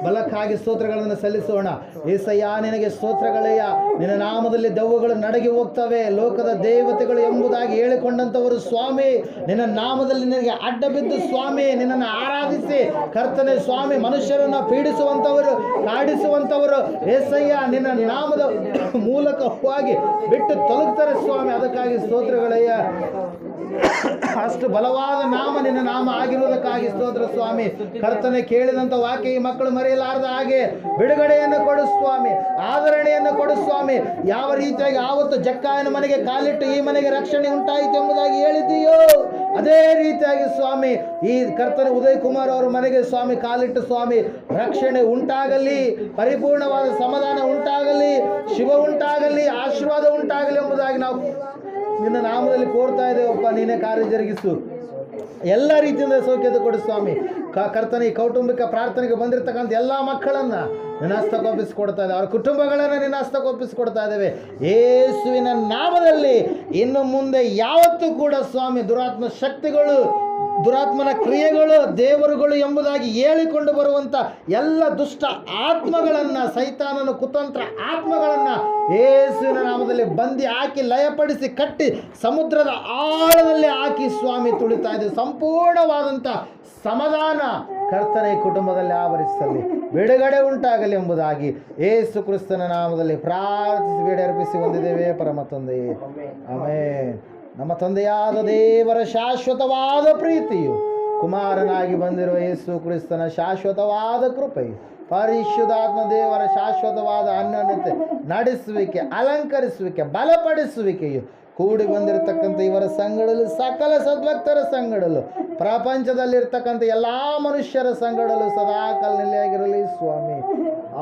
ಬಲಕ್ಕಾಗಿ ಸ್ತೋತ್ರಗಳನ್ನು ಸಲ್ಲಿಸೋಣ. ಏಸಯ್ಯ ನಿನಗೆ ಸ್ತೋತ್ರಗಳಯ್ಯ. ನಿನ್ನ ನಾಮದಲ್ಲಿ ದೆವ್ವಗಳು ನಡಗಿ ಹೋಗ್ತವೆ. ಲೋಕದ ದೇವತೆಗಳು ಎಂಬುದಾಗಿ ಹೇಳಿಕೊಂಡಂಥವರು ಸ್ವಾಮಿ, ನಿನ್ನ ನಾಮದಲ್ಲಿ ನಿನಗೆ ಅಡ್ಡ ಬಿದ್ದು ಸ್ವಾಮಿ ನಿನ್ನನ್ನು ಆರಾಧಿಸಿ ಕರ್ತನೆ ಸ್ವಾಮಿ ಮನುಷ್ಯರನ್ನು ಪೀಡಿಸುವಂಥವರು, ಕಾಡಿಸುವಂಥವರು ಏಸಯ್ಯ ನಿನ್ನ ನಾಮದ ಮೂಲಕವಾಗಿ ಬಿಟ್ಟು ತೊಲಗ್ತಾರೆ ಸ್ವಾಮಿ. ಅದಕ್ಕಾಗಿ ಸ್ತೋತ್ರಗಳಯ್ಯ. ಅಷ್ಟು ಬಲವಾದ ನಾಮ ನಿನ್ನ ನಾಮ ಆಗಿರುವುದಕ್ಕಾಗಿ ಸ್ತೋತ್ರ ಸ್ವಾಮಿ. ಕರ್ತನೆ ಕೇಳಿದಂಥ ವಾಕ್ಯ ಈ ಮಕ್ಕಳು ಮರೆಯಲಾರದ ಹಾಗೆ ಬಿಡುಗಡೆಯನ್ನು ಕೊಡು ಸ್ವಾಮಿ, ಆದರಣೆಯನ್ನು ಕೊಡು ಸ್ವಾಮಿ. ಯಾವ ರೀತಿಯಾಗಿ ಆವತ್ತು ಜಕ್ಕಾಯನ ಮನೆಗೆ ಕಾಲಿಟ್ಟು ಈ ಮನೆಗೆ ರಕ್ಷಣೆ ಉಂಟಾಯಿತು ಎಂಬುದಾಗಿ ಹೇಳಿದ್ದೀಯೋ ಅದೇ ರೀತಿಯಾಗಿ ಸ್ವಾಮಿ ಈ ಕರ್ತನೆ ಉದಯ್ ಕುಮಾರ್ ಅವರ ಮನೆಗೆ ಸ್ವಾಮಿ ಕಾಲಿಟ್ಟು ಸ್ವಾಮಿ ರಕ್ಷಣೆ ಉಂಟಾಗಲಿ, ಪರಿಪೂರ್ಣವಾದ ಸಮಾಧಾನ ಉಂಟಾಗಲಿ, ಶುಭ ಉಂಟಾಗಲಿ, ಆಶೀರ್ವಾದ ಉಂಟಾಗಲಿ ಎಂಬುದಾಗಿ ನಾವು ನಿನ್ನ ನಾಮದಲ್ಲಿ ಕೋರ್ತಾ ಇದ್ದೇವಪ್ಪ. ನೀನೇ ಕಾರ್ಯ ಜರುಗಿಸು, ಎಲ್ಲ ರೀತಿಯಿಂದ ಸೌಖ್ಯತೆ ಕೊಡು ಸ್ವಾಮಿ. ಕರ್ತನೆ ಈ ಕೌಟುಂಬಿಕ ಪ್ರಾರ್ಥನೆಗೆ ಬಂದಿರತಕ್ಕಂಥ ಎಲ್ಲ ಮಕ್ಕಳನ್ನು ನಿನ್ನ ಹಸ್ತಕ್ಕೊಪ್ಪಿಸಿಕೊಡ್ತಾ ಇದ್ದೇವೆ, ಅವರ ಕುಟುಂಬಗಳನ್ನು ನಿನ್ನ ಹಸ್ತಕ್ಕೊಪ್ಪಿಸಿಕೊಡ್ತಾ ಇದ್ದೇವೆ ಯೇಸುವಿನ ನಾಮದಲ್ಲಿ. ಇನ್ನು ಮುಂದೆ ಯಾವತ್ತೂ ಕೂಡ ಸ್ವಾಮಿ ದುರಾತ್ಮ ಶಕ್ತಿಗಳು, ದುರಾತ್ಮನ ಕ್ರಿಯೆಗಳು, ದೇವರುಗಳು ಎಂಬುದಾಗಿ ಹೇಳಿಕೊಂಡು ಬರುವಂಥ ಎಲ್ಲ ದುಷ್ಟ ಆತ್ಮಗಳನ್ನು, ಸೈತಾನನ ಕುತಂತ್ರ ಆತ್ಮಗಳನ್ನು ಯೇಸುವಿನ ನಾಮದಲ್ಲಿ ಬಂದಿ ಹಾಕಿ ಲಯಪಡಿಸಿ ಕಟ್ಟಿ ಸಮುದ್ರದ ಆಳದಲ್ಲಿ ಹಾಕಿ ಸ್ವಾಮಿ ತುಳಿತಾ ಇದೆ. ಸಂಪೂರ್ಣವಾದಂಥ ಸಮಾಧಾನ ಕರ್ತನೆ ಕುಟುಂಬದಲ್ಲಿ ಆವರಿಸಲಿ, ಬಿಡುಗಡೆ ಉಂಟಾಗಲಿ ಎಂಬುದಾಗಿ ಯೇಸು ಕ್ರಿಸ್ತನ ನಾಮದಲ್ಲಿ ಪ್ರಾರ್ಥಿಸಿ ಬೇಡ ಅರ್ಪಿಸಿ ಹೊಂದಿದ್ದೇವೆ ಪರಮ ತಂದೆಯೇ, ಆಮೆನ್. ನಮ್ಮ ತಂದೆಯಾದ ದೇವರ ಶಾಶ್ವತವಾದ ಪ್ರೀತಿಯು, ಕುಮಾರನಾಗಿ ಬಂದಿರುವ ಯೇಸು ಕ್ರಿಸ್ತನ ಶಾಶ್ವತವಾದ ಕೃಪೆಯು, ಪರಿಶುದ್ಧಾತ್ಮ ದೇವರ ಶಾಶ್ವತವಾದ ಅನ್ಯೋನ್ಯತೆ, ನಡೆಸುವಿಕೆ, ಅಲಂಕರಿಸುವಿಕೆ, ಬಲಪಡಿಸುವಿಕೆಯು ಕೂಡಿ ಬಂದಿರತಕ್ಕಂಥ ಇವರ ಸಂಗಡಲು, ಸಕಲ ಸದ್ಭಕ್ತರ ಸಂಗಡಲು, ಪ್ರಪಂಚದಲ್ಲಿರ್ತಕ್ಕಂಥ ಎಲ್ಲ ಮನುಷ್ಯರ ಸಂಗಡಲು ಸದಾಕಾಲ ನೆಲೆಯಾಗಿರಲಿ ಸ್ವಾಮಿ,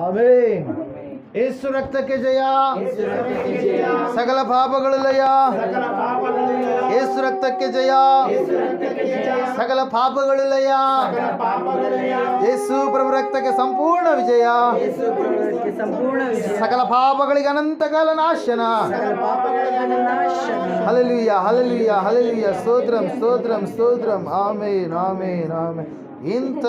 ಆಮೆನ್. ಯೇಸು ರಕ್ತಕ್ಕೆ ಜಯ, ಸಕಲ ಪಾಪಗಳು ಲಯ. ಯೇಸು ರಕ್ತಕ್ಕೆ ಜಯ, ಸಕಲ ಪಾಪಗಳು ಲಯ. ಯೇಸು ಪ್ರಭು ರಕ್ತಕ್ಕೆ ಸಂಪೂರ್ಣ ವಿಜಯ, ಸಕಲ ಪಾಪಗಳಿಗೆ ಅನಂತಕಾಲ ನಾಶನ. Hallelujah, hallelujah, hallelujah. ಸ್ತೋತ್ರಂ, ಸ್ತೋತ್ರಂ, ಸ್ತೋತ್ರಂ. Amen, amen, amen. ಇಂಥ